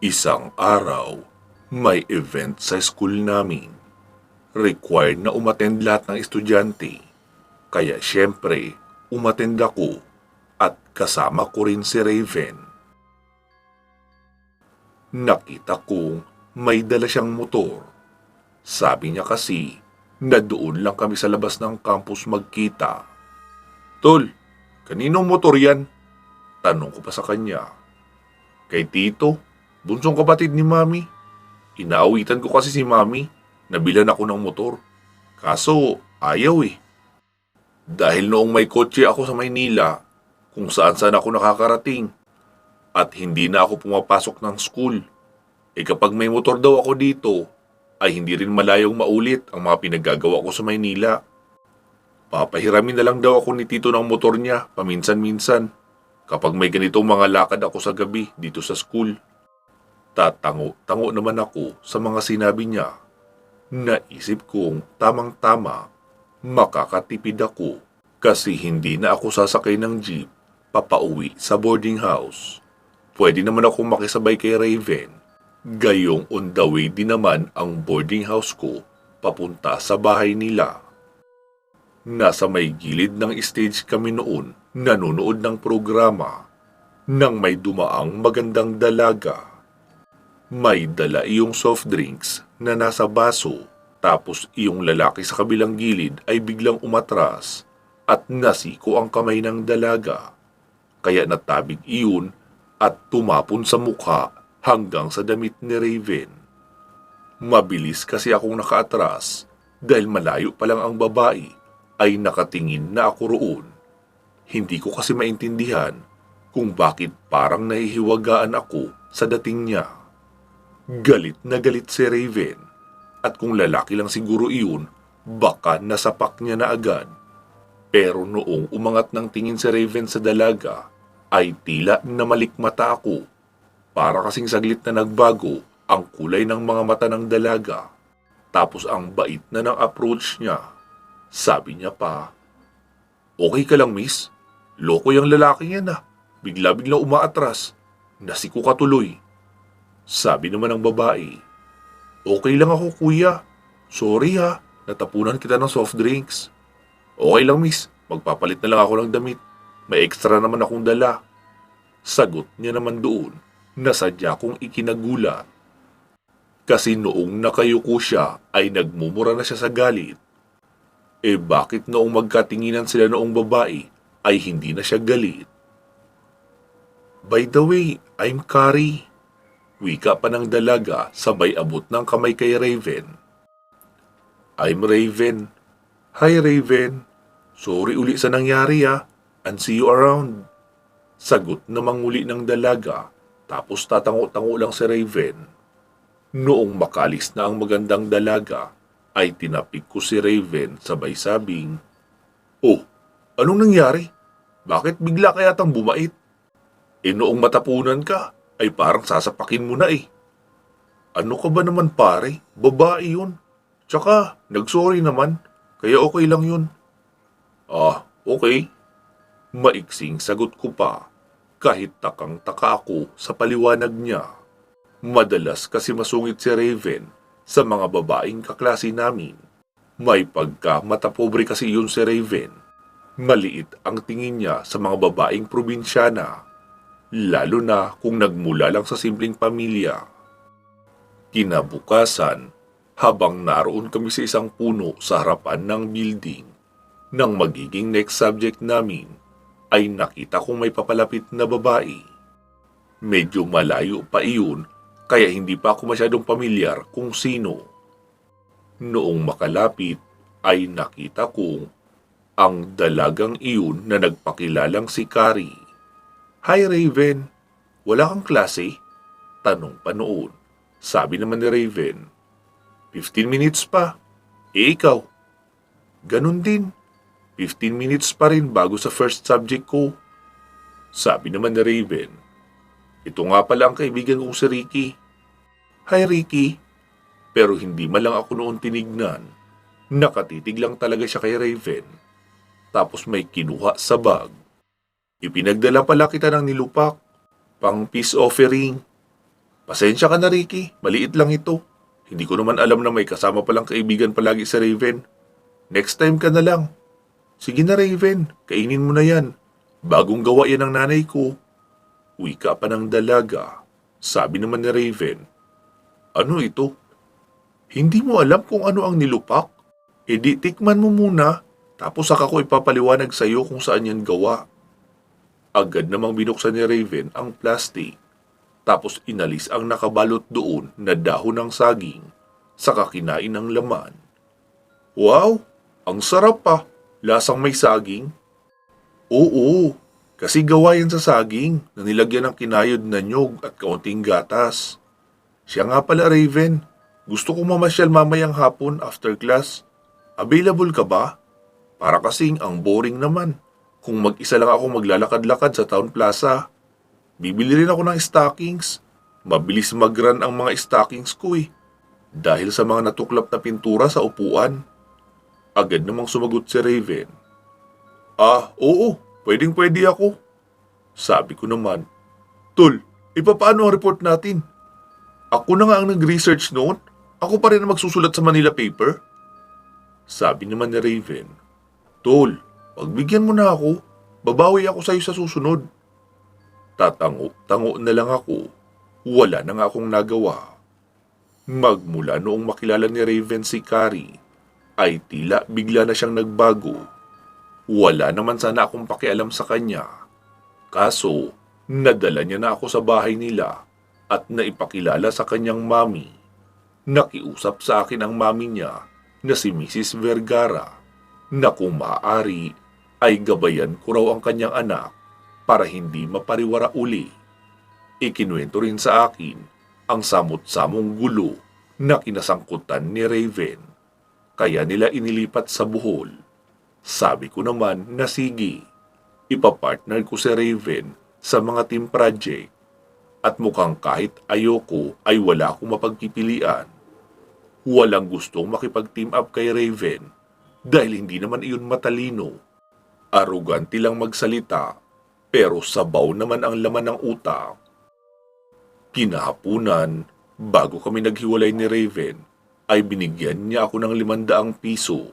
Isang araw, may event sa school namin. Required na umattend lahat ng estudyante. Kaya syempre, umattend ako at kasama ko rin si Raven. Nakita kong may dala siyang motor. Sabi niya kasi na doon lang kami sa labas ng campus magkita. Tol, kaninong motor yan? Tanong ko pa sa kanya. Kay Tito, bunsong kapatid ni Mami. Inaawitan ko kasi si Mami. Nabilan ako ng motor. Kaso, ayaw eh. Dahil noong may kotse ako sa Maynila, kung saan-saan ako nakakarating, at hindi na ako pumapasok ng school. Kapag may motor daw ako dito, ay hindi rin malayong maulit ang mga pinaggagawa ko sa Maynila. Papahiramin na lang daw ako ni Tito ng motor niya paminsan-minsan kapag may ganitong mga lakad ako sa gabi dito sa school. Tatango-tango naman ako sa mga sinabi niya. Naisip kong tamang-tama, makakatipid ako kasi hindi na ako sasakay ng jeep papauwi sa boarding house. Pwede naman ako makisabay kay Raven. Gayong on the way din naman ang boarding house ko papunta sa bahay nila. Nasa may gilid ng stage kami noon nanonood ng programa nang may dumaang magandang dalaga. May dala iyong soft drinks na nasa baso, tapos iyong lalaki sa kabilang gilid ay biglang umatras at nasiko ang kamay ng dalaga. Kaya natabig iyon at tumapon sa mukha hanggang sa damit ni Raven. Mabilis kasi akong nakaatras dahil malayo pa lang ang babae ay nakatingin na ako roon. Hindi ko kasi maintindihan kung bakit parang nahihiwagaan ako sa dating niya. Galit na galit si Raven, at kung lalaki lang siguro iyon, baka nasapak niya na agad. Pero noong umangat ng tingin si Raven sa dalaga, ay tila namalikmata ako. Para kasing saglit na nagbago ang kulay ng mga mata ng dalaga. Tapos ang bait na ng approach niya. Sabi niya pa, "Okay ka lang, miss? Loko yung lalaking yan ah. Bigla-bigla umaatras. Nasiko ka tuloy." Sabi naman ng babae, "Okay lang ako kuya. Sorry ha, natapunan kita ng soft drinks." "Okay lang miss, magpapalit na lang ako ng damit. May extra naman akong dala." Sagot niya naman doon na sadya kong ikinagulat. Kasi noong nakayuko siya ay nagmumura na siya sa galit. Bakit noong magkatinginan sila noong babae ay hindi na siya galit? "By the way, I'm Kari." Wika pa ng dalaga sabay abot ng kamay kay Raven. "I'm Raven." "Hi Raven. Sorry uli sa nangyari and see you around." Sagot namang muli ng dalaga tapos tatango-tango lang si Raven. Noong makalis na ang magandang dalaga ay tinapik ko si Raven sabay sabing, "Oh, anong nangyari? Bakit bigla kaya tang bumait? Noong matapunan ka ay parang sasapakin mo na eh." "Ano ka ba naman pare? Babae yun. Tsaka nagsorry naman, kaya okay lang yun." "Ah, okay." Maiksing sagot ko pa, kahit takang-taka ako sa paliwanag niya. Madalas kasi masungit si Raven sa mga babaeng kaklase namin. May pagka matapobre kasi yun si Raven. Maliit ang tingin niya sa mga babaeng probinsyana, lalo na kung nagmula lang sa simpleng pamilya. Kinabukasan, habang naroon kami sa isang puno sa harapan ng building, nang magiging next subject namin, ay nakita kong may papalapit na babae. Medyo malayo pa iyon, kaya hindi pa ako masyadong pamilyar kung sino. Noong makalapit, ay nakita kong ang dalagang iyon na nagpakilalang si Kari. "Hi Raven, wala kang klase?" Tanong pa noon. Sabi naman ni Raven, 15 minutes pa. Ikaw?" "Ganun din. 15 minutes pa rin bago sa first subject ko." Sabi naman ni Raven, "Ito nga pala ang kaibigan kong si Ricky." "Hi Ricky." Pero hindi man lang ako noon tinignan. Nakatitig lang talaga siya kay Raven. Tapos may kinuha sa bag. "Ipinagdala pala kita ng nilupak. Pang peace offering." "Pasensya ka na Ricky, maliit lang ito. Hindi ko naman alam na may kasama palang kaibigan palagi sa Raven. Next time ka na lang." "Sige na Raven, kainin mo na yan. Bagong gawa yan ng nanay ko." Wika pa ng dalaga. Sabi naman ni Raven, "Ano ito? Hindi mo alam kung ano ang nilupak? Di tikman mo muna, tapos saka ko ipapaliwanag sa iyo kung saan yan gawa." Agad namang binuksan ni Raven ang plastic. Tapos inalis ang nakabalot doon na dahon ng saging, saka kinain ng laman. "Wow, ang sarap pa. Lasang may saging." "Oo, kasi gawa yan sa saging na nilagyan ng kinayod na nyog at kaunting gatas." "Siya nga pala Raven, gusto ko mamasyal mamayang hapon after class. Available ka ba? Para kasing ang boring naman kung mag-isa lang ako maglalakad-lakad sa Town Plaza. Bibili rin ako ng stockings. Mabilis mag-run ang mga stockings ko eh, dahil sa mga natuklap na pintura sa upuan." Agad namang sumagot si Raven, "Ah, oo, pwedeng-pwede ako." Sabi ko naman, "Tol, papaano ang report natin? Ako na nga ang nag-research noon. Ako pa rin ang magsusulat sa Manila paper." Sabi naman ni Raven, "Tol, pagbigyan mo na ako. Babawi ako sa iyo sa susunod." Tatango-tango na lang ako. Wala na nga akong nagawa. Magmula noong makilala ni Raven si Kari, ay tila bigla na siyang nagbago. Wala naman sana akong pakialam sa kanya. Kaso, nadala niya na ako sa bahay nila at naipakilala sa kanyang mami. Nakiusap sa akin ang mami niya na si Mrs. Vergara na kung maaari ay gabayan ko raw ang kanyang anak para hindi mapariwara uli. Ikinuwento rin sa akin ang samot-samong gulo na kinasangkutan ni Raven, kaya nila inilipat sa Bohol. Sabi ko naman na sige, ipapartner ko si Raven sa mga team project at mukhang kahit ayoko ay wala akong mapagpipilian. Walang gustong makipag-team up kay Raven dahil hindi naman iyon matalino. Arugante lang magsalita pero sabaw naman ang laman ng utak. Kinahapunan, bago kami naghiwalay ni Raven, ay binigyan niya ako ng 500 piso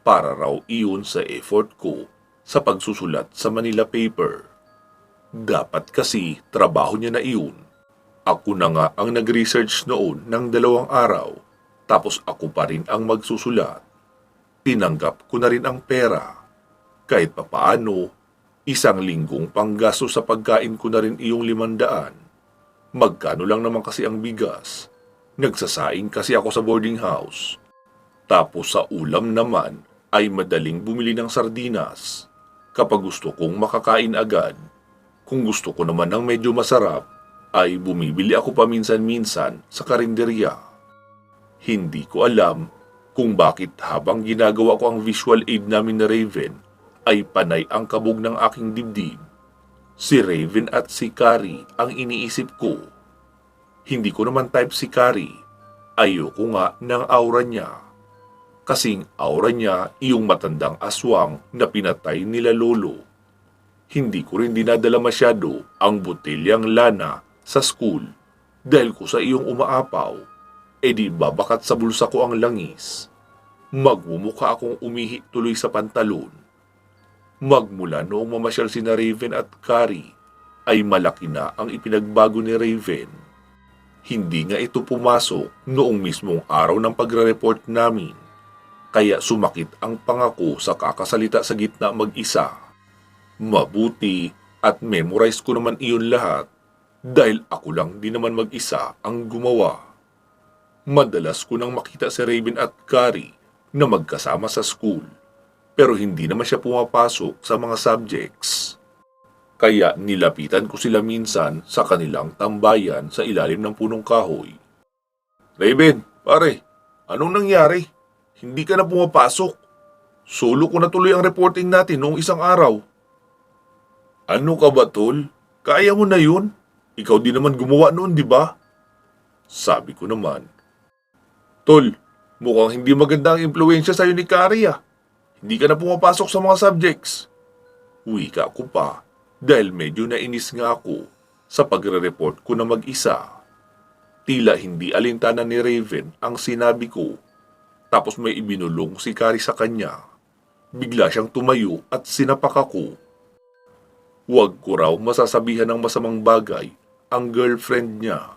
para raw iyon sa effort ko sa pagsusulat sa Manila paper. Dapat kasi trabaho niya na iyon. Ako na nga ang nag-research noon ng 2 araw, tapos ako pa rin ang magsusulat. Tinanggap ko na rin ang pera. Kahit papaano, 1 linggong panggasto sa pagkain ko na rin iyong 500. Magkano lang naman kasi ang bigas. Nagsasaing kasi ako sa boarding house. Tapos sa ulam naman ay madaling bumili ng sardinas kapag gusto kong makakain agad. Kung gusto ko naman ng medyo masarap, ay bumibili ako paminsan-minsan sa karinderya. Hindi ko alam kung bakit habang ginagawa ko ang visual aid namin na Raven, ay panay ang kabog ng aking dibdib. Si Raven at si Carrie ang iniisip ko. Hindi ko naman type si Carrie. Ayoko nga ng aura niya. Kasing aura niya iyong matandang aswang na pinatay nila lolo. Hindi ko rin dinadala masyado ang botelyang lana sa school dahil ko sa iyong umaapaw, di babakat sa bulsa ko ang langis. Magmumukha akong umihi tuloy sa pantalon. Magmula noong mamasyal sina Raven at Carrie, ay malaki na ang ipinagbago ni Raven. Hindi nga ito pumasok noong mismong araw ng pagre-report namin, kaya sumakit ang pangako sa kakasalita sa gitna mag-isa. Mabuti at memorize ko naman iyon lahat dahil ako lang din naman mag-isa ang gumawa. Madalas ko nang makita si Raven at Carrie na magkasama sa school, pero hindi naman siya pumapasok sa mga subjects. Kaya nilapitan ko sila minsan sa kanilang tambayan sa ilalim ng punong kahoy. Raven, pare, anong nangyari? Hindi ka na pumapasok. Solo ko na tuloy ang reporting natin noong isang araw. Ano ka ba, tol? Kaya mo na yun? Ikaw din naman gumawa noon, di ba? Sabi ko naman. Tol, mukhang hindi maganda ang impluensya sa'yo ni Carrie ah. Hindi ka na pumapasok sa mga subjects. Wika ko pa dahil medyo nainis nga ako sa pagre-report ko na mag-isa. Tila hindi alintana ni Raven ang sinabi ko. Tapos may ibinulong si Carrie sa kanya. Bigla siyang tumayo at sinapak ako. Huwag ko raw masasabihan ng masamang bagay ang girlfriend niya.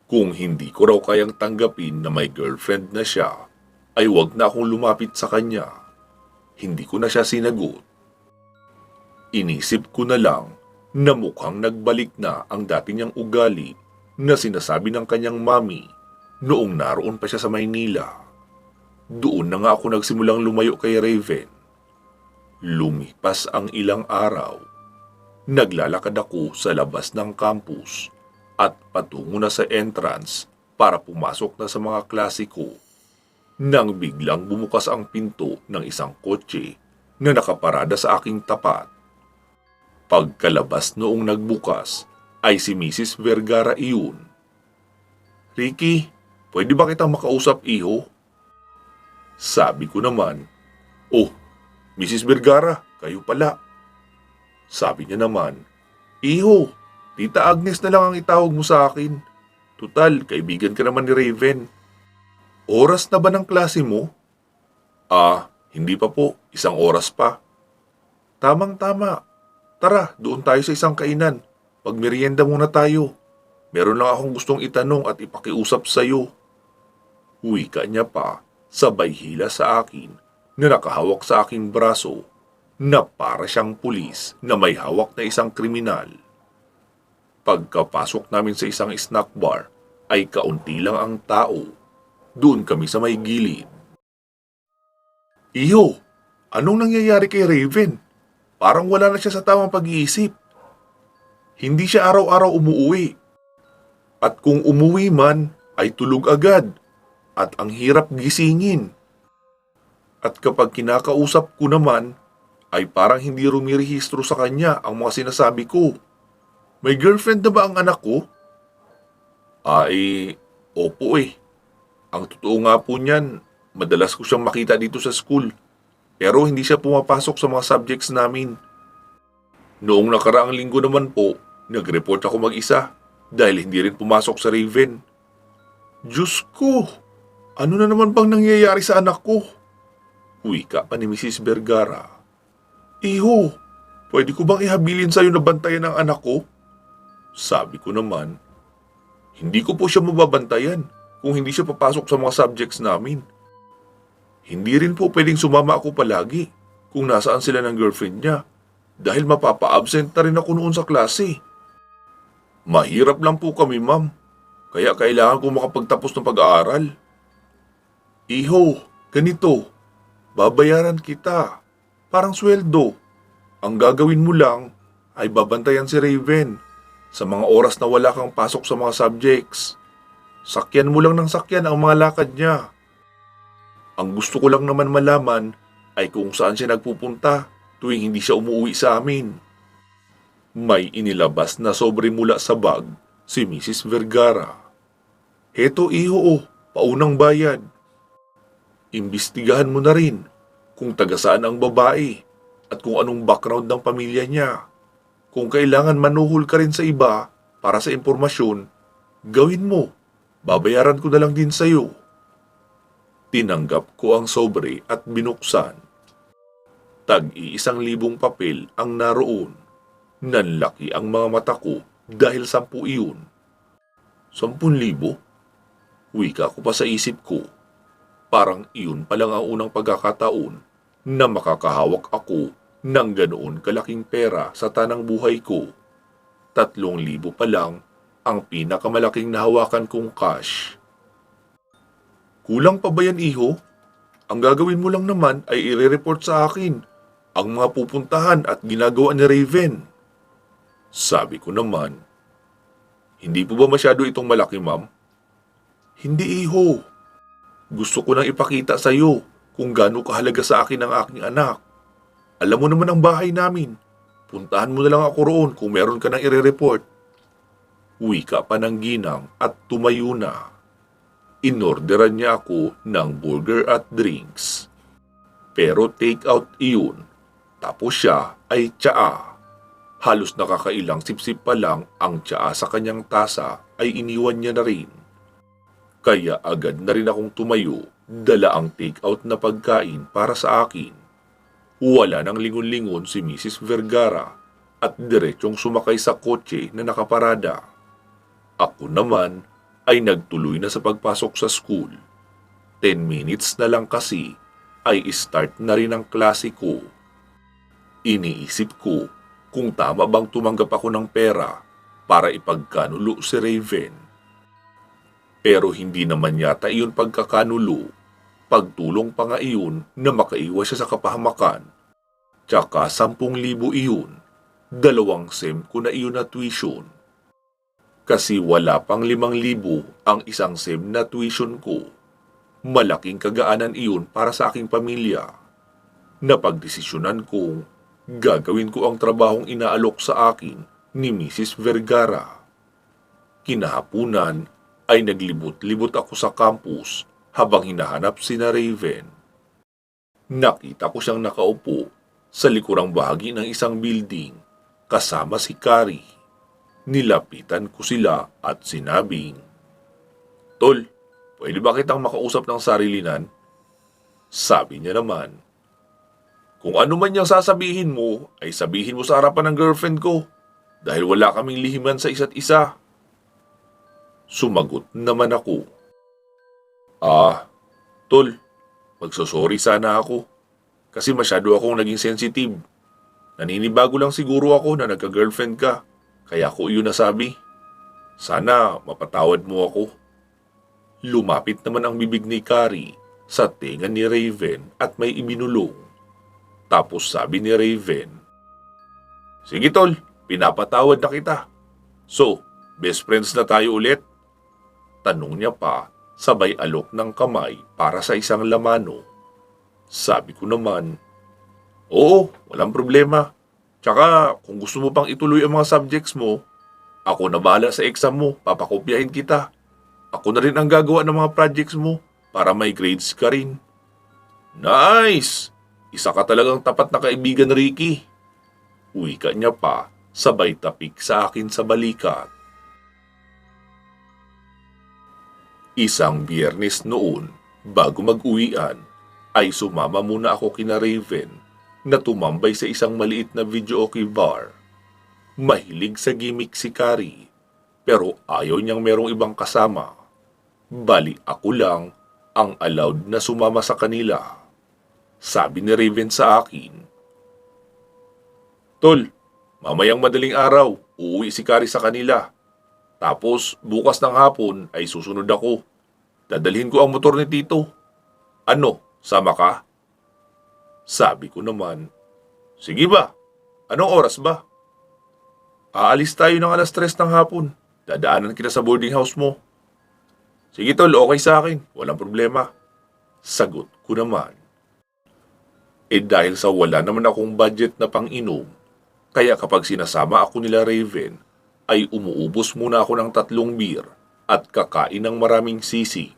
Kung hindi ko raw kayang tanggapin na may girlfriend na siya, ay wag na akong lumapit sa kanya. Hindi ko na siya sinagot. Inisip ko na lang na mukhang nagbalik na ang dati niyang ugali na sinasabi ng kanyang mami noong naroon pa siya sa Maynila. Doon na nga ako nagsimulang lumayo kay Raven. Lumipas ang ilang araw. Naglalakad ako sa labas ng campus at patungo na sa entrance para pumasok na sa mga klase ko. Nang biglang bumukas ang pinto ng isang kotse na nakaparada sa aking tapat. Pagkalabas noong nagbukas ay si Mrs. Vergara iyon. Ricky, pwede ba kitang makausap, iho? Sabi ko naman, oh, Mrs. Vergara, kayo pala. Sabi niya naman, iho, Tita Agnes na lang ang itawag mo sa akin. Tutal, kaibigan ka naman ni Raven. Oras na ba ng klase mo? Hindi pa po, 1 oras pa. Tamang-tama. Tara, doon tayo sa isang kainan. Magmerienda muna tayo. Meron lang akong gustong itanong at ipakiusap sa'yo. Wika niya pa, sabay hila sa akin na nakahawak sa aking braso na para siyang pulis na may hawak na isang kriminal. Pagkapasok namin sa isang snack bar ay kaunti lang ang tao. Doon kami sa may gilid. Iho, anong nangyayari kay Raven? Parang wala na siya sa tamang pag-iisip. Hindi siya araw-araw umuwi. At kung umuwi man, ay tulog agad. At ang hirap gisingin. At kapag kinakausap ko naman, ay parang hindi rumirehistro sa kanya ang mga sinasabi ko. May girlfriend na ba ang anak ko? Ay, opo eh. Ang totoo nga po niyan, madalas ko siyang makita dito sa school. Pero hindi siya pumapasok sa mga subjects namin. Noong nakaraang linggo naman po, nag-report ako mag-isa dahil hindi rin pumasok sa Raven. Diyos ko, ano na naman bang nangyayari sa anak ko? Wika pa ni Mrs. Vergara. Iho, pwede ko bang ihabilin sa'yo na bantayan ang anak ko? Sabi ko naman, hindi ko po siya mababantayan kung hindi siya papasok sa mga subjects namin. Hindi rin po pwedeng sumama ako palagi kung nasaan sila ng girlfriend niya dahil mapapa-absent na rin ako noon sa klase. Mahirap lang po kami, ma'am. Kaya kailangan ko makapagtapos ng pag-aaral. Iho, ganito. Babayaran kita. Parang sweldo. Ang gagawin mo lang ay babantayan si Raven sa mga oras na wala kang pasok sa mga subjects. Sakyan mo lang ng sakyan ang mga lakad niya. Ang gusto ko lang naman malaman ay kung saan siya nagpupunta tuwing hindi siya umuwi sa amin. May inilabas na sobre mula sa bag si Mrs. Vergara. Heto iho, paunang bayad. Imbestigahan mo na rin kung taga saan ang babae at kung anong background ng pamilya niya. Kung kailangan manuhol ka rin sa iba para sa impormasyon, gawin mo. Babayaran ko na lang din sa'yo. Tinanggap ko ang sobre at binuksan. Tag-1,000 papel ang naroon. Nanlaki ang mga mata ko dahil 10 iyon. 10,000? Wika ko pa sa isip ko. Parang iyon pa lang ang unang pagkakataon na makakahawak ako ng ganoon kalaking pera sa tanang buhay ko. 3,000 pa lang ang pinakamalaking nahawakan kong cash. Kulang pa ba yan, iho? Ang gagawin mo lang naman ay i-report sa akin ang mga pupuntahan at ginagawa ni Raven. Sabi ko naman, hindi po ba masyado itong malaki, ma'am? Hindi, iho. Gusto ko nang ipakita sa iyo kung gaano kahalaga sa akin ang aking anak. Alam mo naman ang bahay namin. Puntahan mo na lang ako roon kung meron ka nang i-report. Wika pa ng ginang at tumayo na. Inorderan niya ako ng burger at drinks. Pero take out iyon. Tapos siya ay tsaa. Halos nakakailang sipsip pa lang ang tsaa sa kanyang tasa ay iniwan niya na rin. Kaya agad na rin akong tumayo, dala ang take out na pagkain para sa akin. Wala nang lingon-lingon si Mrs. Vergara at diretsong sumakay sa kotse na nakaparada. Ako naman ay nagtuloy na sa pagpasok sa school. 10 minutes na lang kasi ay start na rin ang klase ko. Iniisip ko kung tama bang tumanggap ako ng pera para ipagkanulo si Raven. Pero hindi naman yata iyon pagkakanulo. Pagtulong pa nga iyon na makaiwas siya sa kapahamakan. Tsaka 10,000 iyon. 2 sem ko na iyon na tuition. Kasi wala pang 5,000 ang 1 sem na tuition ko. Malaking kagaanan iyon para sa aking pamilya. Napagdesisyonan kong gagawin ko ang trabahong inaalok sa akin ni Mrs. Vergara. Kinahapunan ay naglibot-libot ako sa campus habang hinahanap sina Raven. Nakita ko siyang nakaupo sa likurang bahagi ng isang building kasama si Carrie. Nilapitan ko sila at sinabing, "Tol, pwede ba kitang makausap ng sarilinan?" Sabi niya naman, "Kung ano man yung sasabihin mo, ay sabihin mo sa harapan ng girlfriend ko dahil wala kaming lihiman sa isa't isa." Sumagot naman ako, Tol, magsosorry sana ako kasi masyado akong naging sensitive. Naninibago lang siguro ako na nagka-girlfriend ka, kaya ko iyon nasabi. Sana mapatawad mo ako." Lumapit naman ang bibig ni Carrie sa tenga ni Raven at may ibinulong. Tapos sabi ni Raven, "Sige tol, pinapatawad na kita. So, best friends na tayo ulit?" Tanong niya pa, sabay alok ng kamay para sa isang lamano. Sabi ko naman, oo, walang problema. Tsaka kung gusto mo pang ituloy ang mga subjects mo, ako na bahala sa exam mo, papakopyahin kita. Ako na rin ang gagawa ng mga projects mo para may grades ka rin. Nice! Isa ka talagang tapat na kaibigan, Ricky. Uwi ka niya pa, sabay tapik sa akin sa balikat. Isang Biyernes noon, bago mag-uwian, ay sumama muna ako kina Raven na tumambay sa isang maliit na videoke bar. Mahilig sa gimmick si Carrie, pero ayaw niyang merong ibang kasama. Bali ako lang ang allowed na sumama sa kanila. Sabi ni Raven sa akin, Tol, mamayang madaling araw, uuwi si Carrie sa kanila. Tapos bukas ng hapon ay susunod ako. Dadalhin ko ang motor ni Tito. Ano, sama ka? Sabi ko naman, sige ba? Anong oras ba? Aalis tayo ng 3:00 ng hapon. Dadaanan kita sa boarding house mo. Sige tol, okay sa akin. Walang problema. Sagot ko naman. Dahil sa wala naman akong budget na pang-inom, kaya kapag sinasama ako nila Raven, ay umuubos muna ako ng 3 beer at kakain ng maraming sisig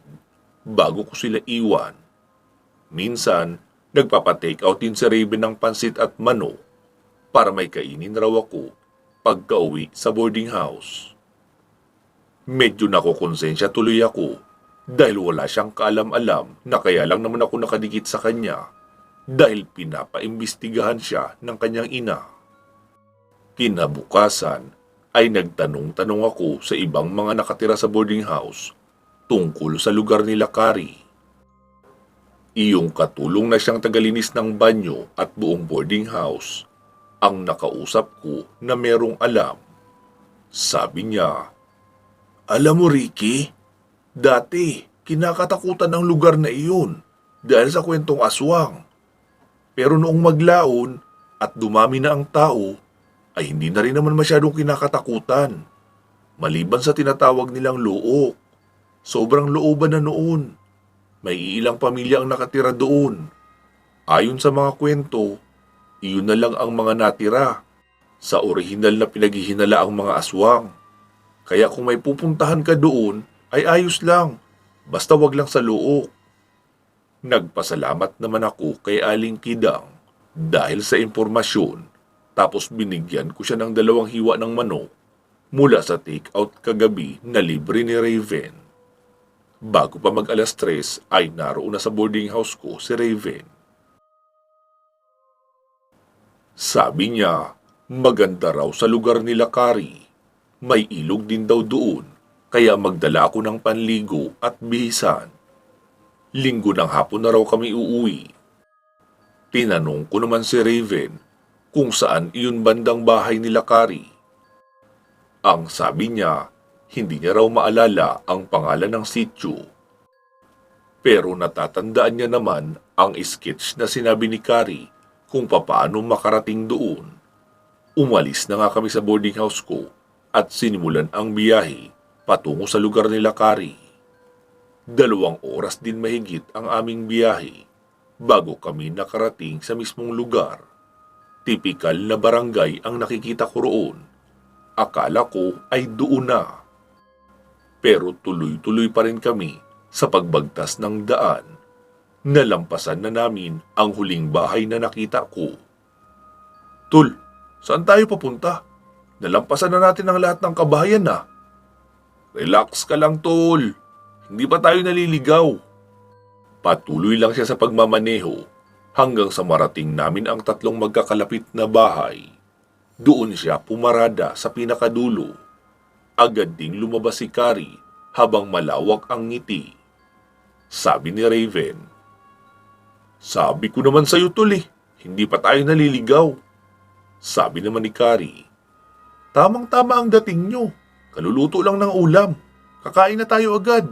bago ko sila iwan. Minsan, nagpapa-take out din si Raven ng pansit at manok para may kainin raw ako pagka-uwi sa boarding house. Medyo nakokonsensya tuloy ako dahil wala siyang kaalam-alam na kaya lang naman ako nakadikit sa kanya dahil pinapaimbestigahan siya ng kanyang ina. Kinabukasan ay nagtanong-tanong ako sa ibang mga nakatira sa boarding house tungkol sa lugar nila Carrie. Iyong katulong na siyang tagalinis ng banyo at buong boarding house ang nakausap ko na merong alam. Sabi niya, alam mo Ricky, dati kinakatakutan ng lugar na iyon dahil sa kwentong aswang. Pero noong maglaon at dumami na ang tao, ay hindi na rin naman masyadong kinakatakutan. Maliban sa tinatawag nilang look. Sobrang looban na noon. May ilang pamilya ang nakatira doon. Ayon sa mga kwento, iyon na lang ang mga natira. Sa orihinal na pinaghihinala ang mga aswang. Kaya kung may pupuntahan ka doon, ay ayos lang. Basta wag lang sa look. Nagpasalamat naman ako kay Aling Kidang dahil sa impormasyon. Tapos binigyan ko siya ng 2 hiwa ng manok mula sa take-out kagabi na libre ni Raven. Bago pa mag 3:00 ay naroon na sa boarding house ko si Raven. Sabi niya, maganda raw sa lugar nila Carrie. May ilog din daw doon, kaya magdala ako ng panligo at bihisan. Linggo ng hapon na raw kami uuwi. Tinanong ko naman si Raven kung saan iyon bandang bahay nila Carrie. Ang sabi niya, hindi niya raw maalala ang pangalan ng sitio. Pero natatandaan niya naman ang sketch na sinabi ni Carrie kung papaano makarating doon. Umalis na nga kami sa boarding house ko at sinimulan ang biyahe patungo sa lugar nila Carrie. 2 oras din mahigit ang aming biyahe bago kami nakarating sa mismong lugar. Tipikal na barangay ang nakikita ko roon. Akala ko ay doon na. Pero tuloy-tuloy pa rin kami sa pagbagtas ng daan. Nalampasan na namin ang huling bahay na nakita ko. Tul, saan tayo papunta? Nalampasan na natin ang lahat ng kabahayan na. Relax ka lang, Tol. Hindi pa tayo naliligaw. Patuloy lang siya sa pagmamaneho hanggang sa marating namin ang 3 magkakalapit na bahay. Doon siya pumarada sa pinakadulo. Agad ding lumabas si Carrie habang malawak ang ngiti. Sabi ni Raven, sabi ko naman sa'yo Tol hindi pa tayo naliligaw. Sabi naman ni Carrie, tamang-tama ang dating nyo. Kaluluto lang ng ulam. Kakain na tayo agad.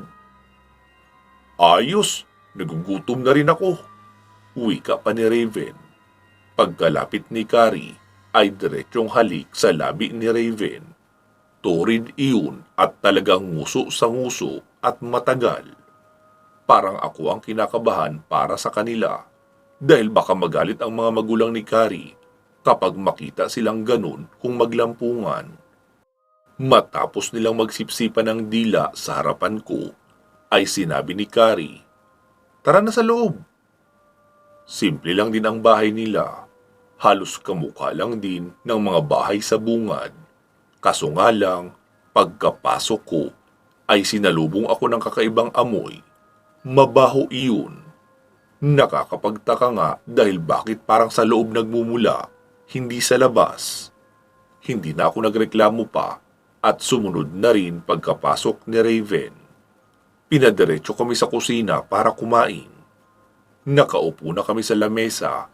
Ayos, nagugutom na rin ako. Wika pa ni Raven. Pagkalapit ni Carrie, ay diretsong halik sa labi ni Raven. Turid iyon at talagang nguso sa nguso at matagal. Parang ako ang kinakabahan para sa kanila dahil baka magalit ang mga magulang ni Kari kapag makita silang ganun kung maglampungan. Matapos nilang magsipsipan ng dila sa harapan ko, ay sinabi ni Kari, "Tara na sa loob." Simple lang din ang bahay nila. Halos kamukha lang din ng mga bahay sa bungad. Kaso nga lang, pagkapasok ko, ay sinalubong ako ng kakaibang amoy. Mabaho iyon. Nakakapagtaka nga dahil bakit parang sa loob nagmumula, hindi sa labas. Hindi na ako nagreklamo pa at sumunod na rin pagkapasok ni Raven. Pinadiretso kami sa kusina para kumain. Nakaupo na kami sa lamesa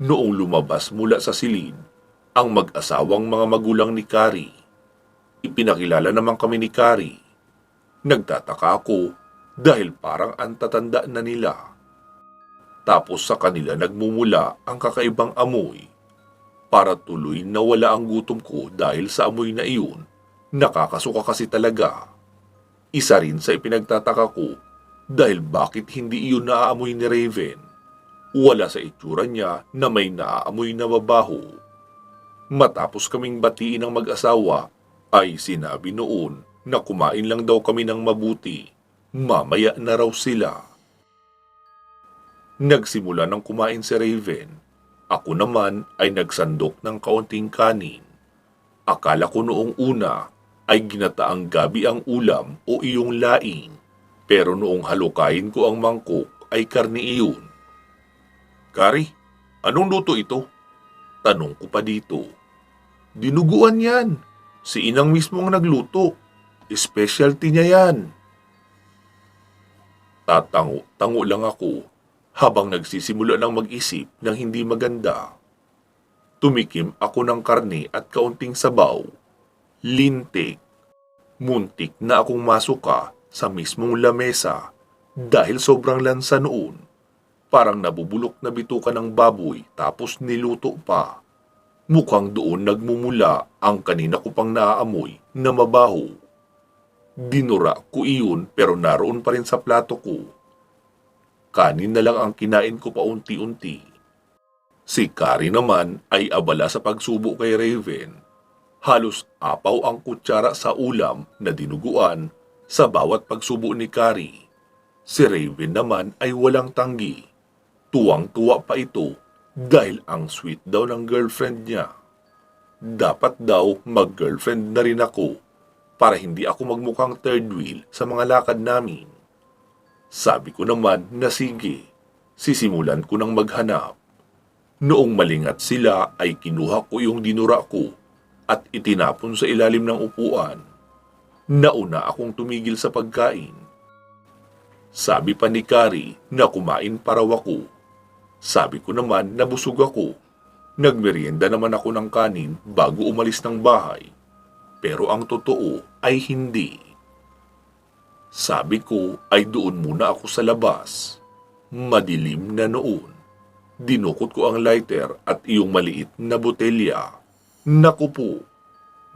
noong lumabas mula sa silid ang mag-asawang mga magulang ni Kari. Ipinakilala naman kami ni Kari. Nagtataka ako dahil parang ang tatanda na nila. Tapos sa kanila nagmumula ang kakaibang amoy. Para tuloy nawala ang gutom ko dahil sa amoy na iyon. Nakakasuka kasi talaga. Isa rin sa ipinagtataka ko dahil bakit hindi iyon naaamoy ni Raven. Wala sa itsura niya na may naaamoy na mabaho. Matapos kaming batiin ng mag-asawa, ay sinabi noon na kumain lang daw kami ng mabuti. Mamaya na raw sila. Nagsimula ng kumain si Raven. Ako naman ay nagsandok ng kaunting kanin. Akala ko noong una ay ginataang gabi ang ulam o iyong laing. Pero noong halukayin ko ang mangkok ay karne iyon. "Kari, anong luto ito?" Tanong ko pa dito. "Dinuguan yan. Si inang mismo ang nagluto. Specialty niya yan." Tatango lang ako habang nagsisimula ng mag-isip ng hindi maganda. Tumikim ako ng karne at kaunting sabaw. Lintik. Muntik na akong masuka sa mismong lamesa dahil sobrang lansa noon. Parang nabubulok na bituka ng baboy tapos niluto pa. Mukhang doon nagmumula ang kanina ko pang naaamoy na mabaho. Dinura ko iyon pero naroon pa rin sa plato ko. Kanin na lang ang kinain ko paunti-unti. Si Kari naman ay abala sa pagsubo kay Raven. Halos apaw ang kutsara sa ulam na dinuguan sa bawat pagsubo ni Kari. Si Raven naman ay walang tanggi. Tuwang-tuwa pa ito dahil ang sweet daw ng girlfriend niya. Dapat daw mag-girlfriend na rin ako para hindi ako magmukhang third wheel sa mga lakad namin. Sabi ko naman na sige, sisimulan ko ng maghanap. Noong malingat sila ay kinuha ko yung dinura ko at itinapon sa ilalim ng upuan. Nauna akong tumigil sa pagkain. Sabi pa ni Kari na kumain pa raw ako. Sabi ko naman na busog ako. Nagmerienda naman ako ng kanin bago umalis ng bahay. Pero ang totoo ay hindi. Sabi ko ay doon muna ako sa labas. Madilim na noon. Dinukot ko ang lighter at iyong maliit na botelya. Naku po,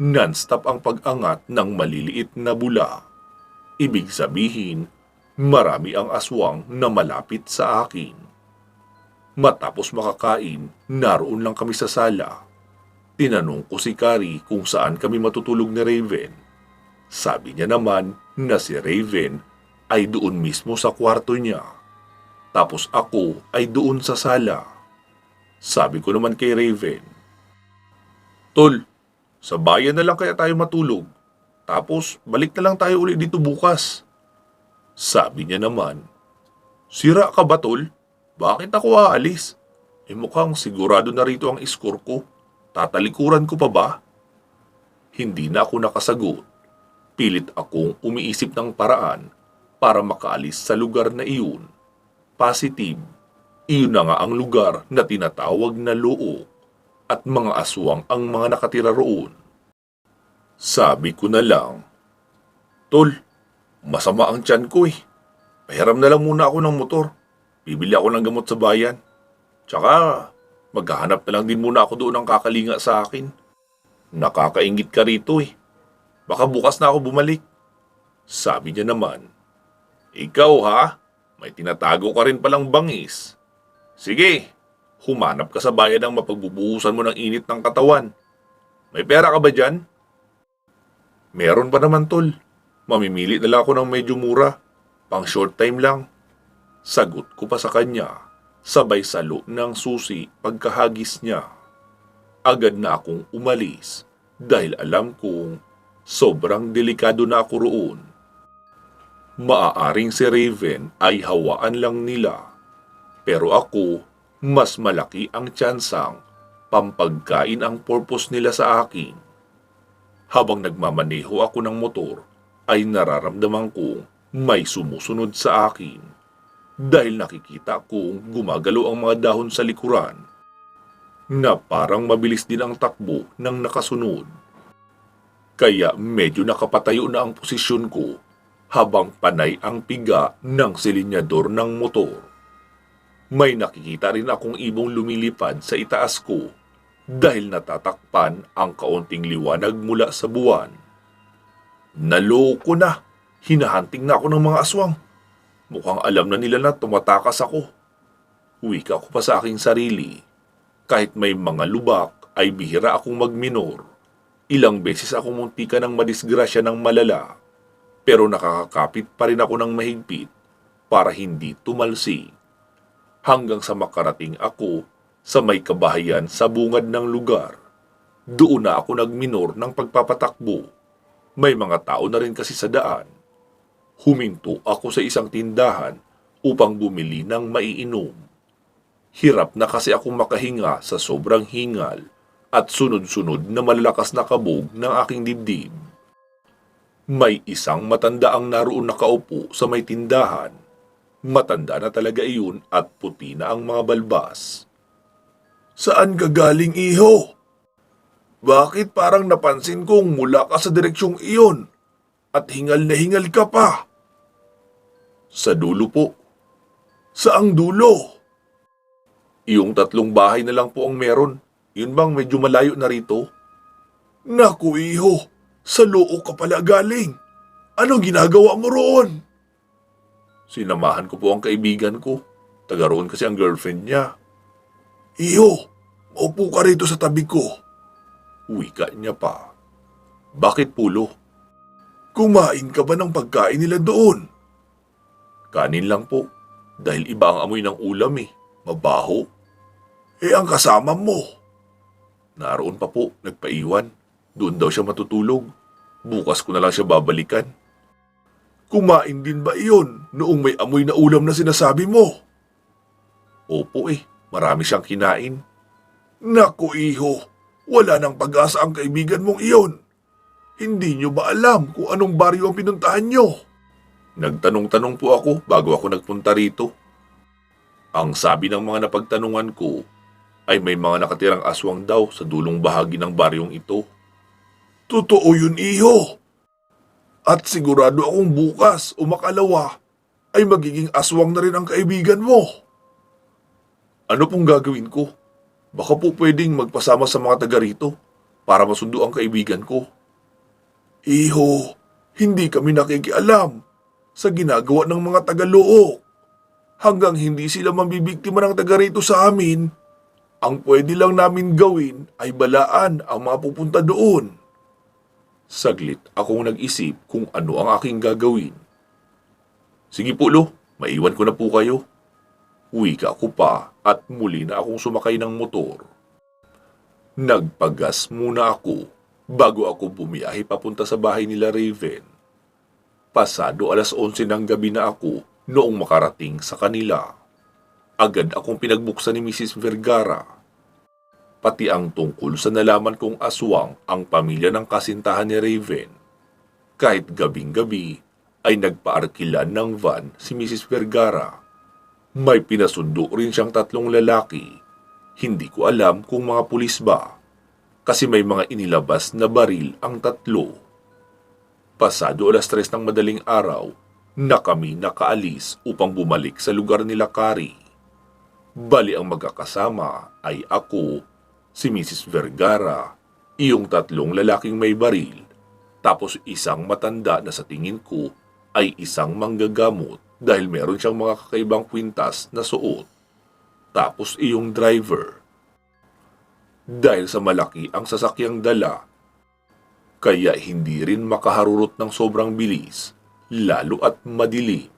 non-stop ang pag-angat ng maliliit na bula. Ibig sabihin, marami ang aswang na malapit sa akin. Matapos makakain, naroon lang kami sa sala. Tinanong ko si Kari kung saan kami matutulog ni Raven. Sabi niya naman na si Raven ay doon mismo sa kwarto niya. Tapos ako ay doon sa sala. Sabi ko naman kay Raven, "Tol, sa bayan na lang kaya tayo matulog. Tapos balik na lang tayo ulit dito bukas." Sabi niya naman, "Sira ka ba, Tol? Bakit ako aalis? Mukhang sigurado na rito ang iskor ko. Tatalikuran ko pa ba?" Hindi na ako nakasagot. Pilit akong umiisip ng paraan para makaalis sa lugar na iyon. Positive, iyon na nga ang lugar na tinatawag na Loo at mga aswang ang mga nakatira roon. Sabi ko na lang, "Tol, masama ang tiyan ko eh. Pahiram na lang muna ako ng motor. Bibili ako ng gamot sa bayan. Tsaka, maghahanap na lang din muna ako doon ng kakalinga sa akin. Nakakaingit ka rito eh. Baka bukas na ako bumalik." Sabi niya naman, "Ikaw ha? May tinatago ka rin palang bangis. Sige, Humanap ka sa bayan ng mapagbubuhusan mo ng init ng katawan. May pera ka ba dyan? Meron pa naman tol. Mamimili na lang ako ng medyo mura. Pang short time lang. Sagot ko pa sa kanya. Sabay salo ng susi pagkahagis niya. Agad na akong umalis dahil alam kong sobrang delikado na ako roon. Maaaring si Raven ay hawaan lang nila. Pero ako, mas malaki ang tsansang pampagkain ang purpose nila sa akin. Habang nagmamaneho ako ng motor, ay nararamdaman kong may sumusunod sa akin. Dahil nakikita kong gumagalaw ang mga dahon sa likuran na parang mabilis din ang takbo ng nakasunod. Kaya medyo nakapatayo na ang posisyon ko habang panay ang piga ng silinyador ng motor. May nakikita rin akong ibong lumilipad sa itaas ko dahil natatakpan ang kaunting liwanag mula sa buwan. Naloko na! Hinahanting na ako ng mga aswang. Mukhang alam na nila na tumatakas ako. Wika ko pa sa aking sarili. Kahit may mga lubak ay bihira akong magminor. Ilang beses akong muntika ng madisgrasya ng malala. Pero nakakakapit pa rin ako ng mahigpit para hindi tumalsik. Hanggang sa makarating ako sa may kabahayan sa bungad ng lugar. Doon na ako nagminor ng pagpapatakbo. May mga tao na rin kasi sa daan. Huminto ako sa isang tindahan upang bumili ng maiinom. Hirap na kasi akong makahinga sa sobrang hingal at sunod-sunod na malalakas na kabog ng aking dibdib. May isang matanda ang naroon nakaupo sa may tindahan. Matanda na talaga iyon at puti na ang mga balbas. Saan ka galing, iho? Bakit parang napansin kong mula ka sa direksyong iyon? At hingal na hingal ka pa. Sa dulo po. Saang dulo? Iyong 3 bahay na lang po ang meron. Yun bang medyo malayo na rito? Naku iho, sa loo ka pala galing. Anong ginagawa mo roon? Sinamahan ko po ang kaibigan ko. Taga roon kasi ang girlfriend niya. Iho, maupo ka rito sa tabi ko. Wika niya pa. Bakit pulo? Kumain ka ba ng pagkain nila doon? Kanin lang po, dahil iba ang amoy ng ulam mabaho. Ang kasama mo? Naroon pa po, nagpaiwan. Doon daw siya matutulog. Bukas ko na lang siya babalikan. Kumain din ba iyon noong may amoy na ulam na sinasabi mo? Opo marami siyang kinain. Naku iho, wala nang pag-asa ang kaibigan mong iyon. Hindi nyo ba alam kung anong baryo ang pinuntahan nyo? Nagtanong-tanong po ako bago ako nagpunta rito. Ang sabi ng mga napagtanungan ko ay may mga nakatirang aswang daw sa dulong bahagi ng baryong ito. Totoo yun, iho. At sigurado akong bukas o makalawa ay magiging aswang na rin ang kaibigan mo. Ano pong gagawin ko? Baka po pwedeng magpasama sa mga taga rito para masundo ang kaibigan ko. Iho, hindi kami nakikialam sa ginagawa ng mga taga-Loo. Hanggang hindi sila mambibiktima ng taga rito sa amin, ang pwede lang namin gawin ay balaan ang mga pupunta doon. Saglit akong nag-isip kung ano ang aking gagawin. Sige po lo, maiwan ko na po kayo. Wika ko pa at muli na akong sumakay ng motor. Nagpagas muna ako bago ako bumiyahe papunta sa bahay nila Raven. Pasado 11:00 ng gabi na ako noong makarating sa kanila. Agad akong pinagbuksan ni Mrs. Vergara. Pati ang tungkol sa nalaman kong aswang ang pamilya ng kasintahan ni Raven. Kahit gabing-gabi ay nagpaarkilan ng van si Mrs. Vergara. May pinasundo rin siyang 3 lalaki. Hindi ko alam kung mga pulis ba. Kasi may mga inilabas na baril ang 3. Pasado 3:00 ng madaling araw na kami nakaalis upang bumalik sa lugar nila Kari. Bali ang magkakasama ay ako, si Mrs. Vergara, iyong 3 lalaking may baril, tapos isang matanda na sa tingin ko ay isang manggagamot dahil meron siyang mga kakaibang kwintas na suot. Tapos iyong driver. Dahil sa malaki ang sasakyang dala, kaya hindi rin makaharurot ng sobrang bilis, lalo at madilim.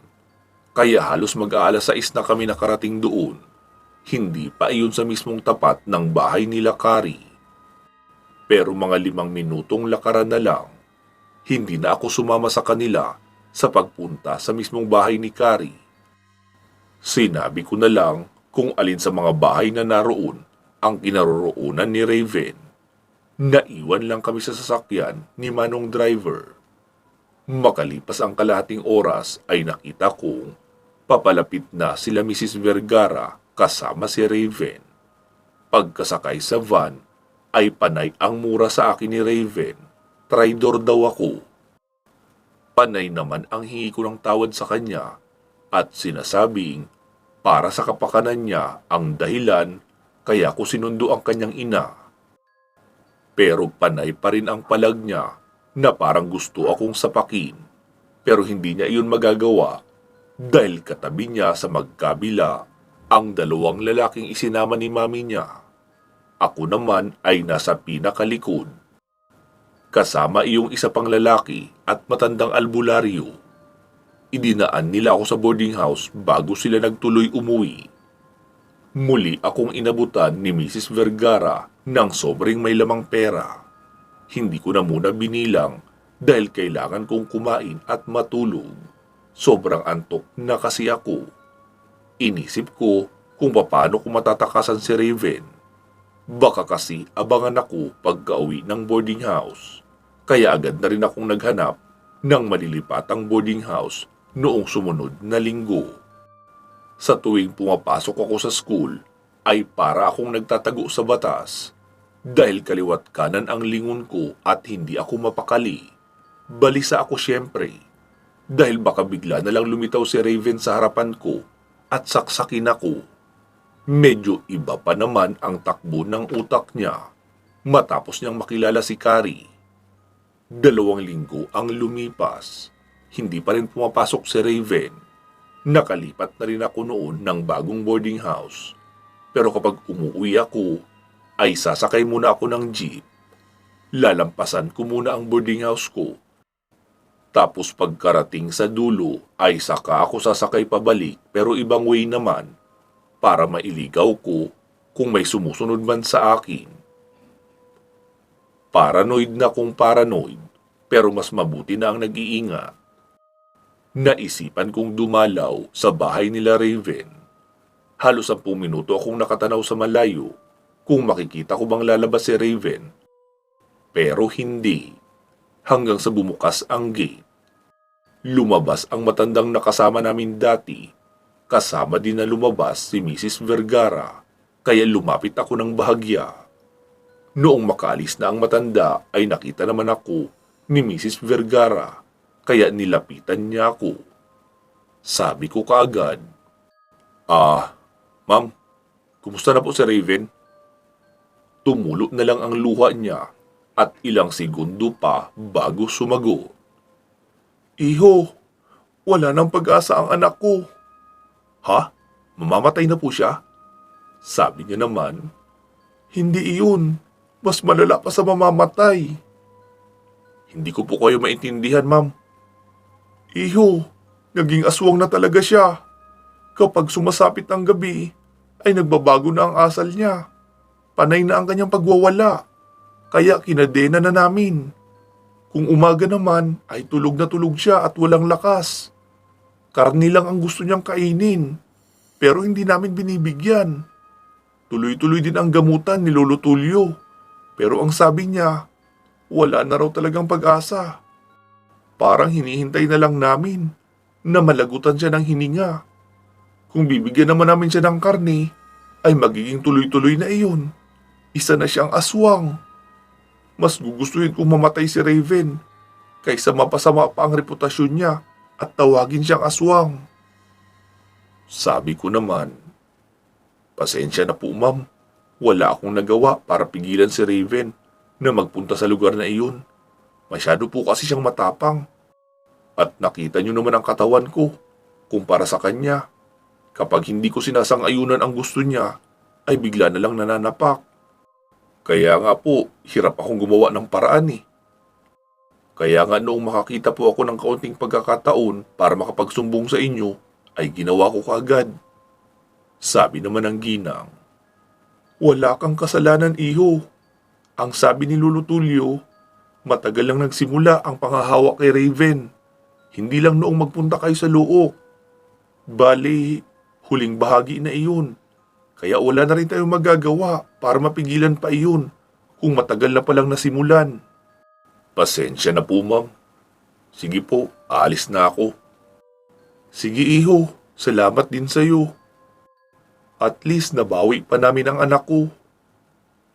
Kaya halos mag-aalas 6 na kami nakarating doon. Hindi pa iyon sa mismong tapat ng bahay nila Kari. Pero mga 5 minutong lakaran na lang, hindi na ako sumama sa kanila sa pagpunta sa mismong bahay ni Kari. Sinabi ko na lang kung alin sa mga bahay na naroon ang kinaroroonan ni Raven. Naiwan lang kami sa sasakyan ni Manong driver. Makalipas ang kalahating oras ay nakita kong papalapit na sila Mrs. Vergara kasama si Raven. Pagkasakay sa van ay panay ang mura sa akin ni Raven. Traidor daw ako. Panay naman ang hingi ko ng tawad sa kanya at sinasabing para sa kapakanan niya ang dahilan kaya ko sinundo ang kanyang ina. Pero panay pa rin ang palag niya na parang gusto akong sapakin. Pero hindi niya iyon magagawa dahil katabi niya sa magkabila ang 2 lalaking isinama ni mami niya. Ako naman ay nasa pinakalikod. Kasama iyong isa pang lalaki at matandang albularyo. Idinaan nila ako sa boarding house bago sila nagtuloy umuwi. Muli akong inabutan ni Mrs. Vergara ng sobrang may lamang pera. Hindi ko na muna binilang dahil kailangan kong kumain at matulog. Sobrang antok na kasi ako. Inisip ko kung paano ko matatakasan si Raven. Baka kasi abangan ako pagka-uwi ng boarding house. Kaya agad na rin akong naghanap ng malilipatang boarding house noong sumunod na linggo. Sa tuwing pumapasok ako sa school, ay para akong nagtatago sa batas. Dahil kaliwat kanan ang lingon ko at hindi ako mapakali. Balisa ako siyempre. Dahil baka bigla na lang lumitaw si Raven sa harapan ko at saksakin ako. Medyo iba pa naman ang takbo ng utak niya matapos niyang makilala si Kari. 2 linggo ang lumipas. Hindi pa rin pumapasok si Raven. Nakalipat na rin ako noon ng bagong boarding house. Pero kapag umuwi ako, ay sasakay muna ako ng jeep. Lalampasan ko muna ang boarding house ko. Tapos pagkarating sa dulo, ay saka ako sasakay pabalik pero ibang way naman para mailigaw ko kung may sumusunod man sa akin. Paranoid na kung paranoid, pero mas mabuti na ang nag-iingat. Naisipan kong dumalaw sa bahay nila Raven. Halos 10 minuto akong nakatanaw sa malayo kung makikita ko bang lalabas si Raven. Pero hindi. Hanggang sa bumukas ang gate. Lumabas ang matandang nakasama namin dati. Kasama din na lumabas si Mrs. Vergara, kaya lumapit ako ng bahagya. Noong makaalis na ang matanda ay nakita naman ako ni Mrs. Vergara, kaya nilapitan niya ako. Sabi ko kaagad, Ma'am, kumusta na po si Raven? Tumulo na lang ang luha niya at ilang segundo pa bago sumagot. Iho, wala nang pag-asa ang anak ko. Ha? Mamamatay na po siya? Sabi niya naman, hindi iyon. Mas malala pa sa mamamatay. Hindi ko po kayo maintindihan, ma'am. Iho, naging aswang na talaga siya. Kapag sumasapit ang gabi, ay nagbabago na ang asal niya. Panay na ang kanyang pagwawala. Kaya kinadena na namin. Kung umaga naman, ay tulog na tulog siya at walang lakas. Karni lang ang gusto niyang kainin. Pero hindi namin binibigyan. Tuloy-tuloy din ang gamutan ni Lolo Tulio. Pero ang sabi niya, wala na raw talagang pag-asa. Parang hinihintay na lang namin na malagutan siya ng hininga. Kung bibigyan naman namin siya ng karne, ay magiging tuloy-tuloy na iyon. Isa na siyang aswang. Mas gugustuhin kong mamatay si Raven kaysa mapasama pa ang reputasyon niya at tawagin siyang aswang. Sabi ko naman, pasensya na po ma'am. Wala akong nagawa para pigilan si Raven na magpunta sa lugar na iyon. Masyado po kasi siyang matapang. At nakita niyo naman ang katawan ko kumpara sa kanya. Kapag hindi ko sinasang-ayunan ang gusto niya, ay bigla na lang nananapak. Kaya nga po, hirap akong gumawa ng paraan eh. Kaya nga noong makakita po ako ng kaunting pagkakataon para makapagsumbong sa inyo, ay ginawa ko kaagad. Sabi naman ng ginang, wala kang kasalanan, iho. Ang sabi ni Lolo Tulio, matagal lang nagsimula ang panghahawa kay Raven. Hindi lang noong magpunta kayo sa Luok. Bale, huling bahagi na iyon. Kaya wala na rin tayong magagawa para mapigilan pa iyon kung matagal na palang nasimulan. Pasensya na po, ma'am. Sige po, aalis na ako. Sige, iho. Salamat din sa'yo. At least nabawi pa namin ang anak ko.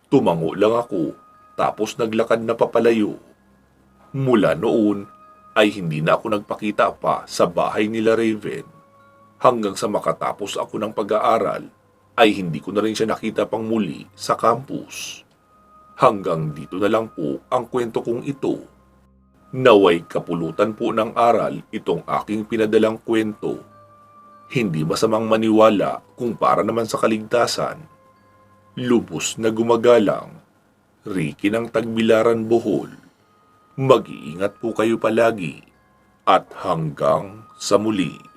Tumango lang ako, tapos naglakad na papalayo. Mula noon, ay hindi na ako nagpakita pa sa bahay nila Raven. Hanggang sa makatapos ako ng pag-aaral, ay hindi ko na rin siya nakita pang muli sa campus. Hanggang dito na lang po ang kwento kong ito. Naway kapulutan po ng aral itong aking pinadalang kwento. Hindi masamang maniwala kung para naman sa kaligtasan. Lubos na gumagalang, Ricky ng Tagbilaran, Bohol. Mag-iingat po kayo palagi at hanggang sa muli.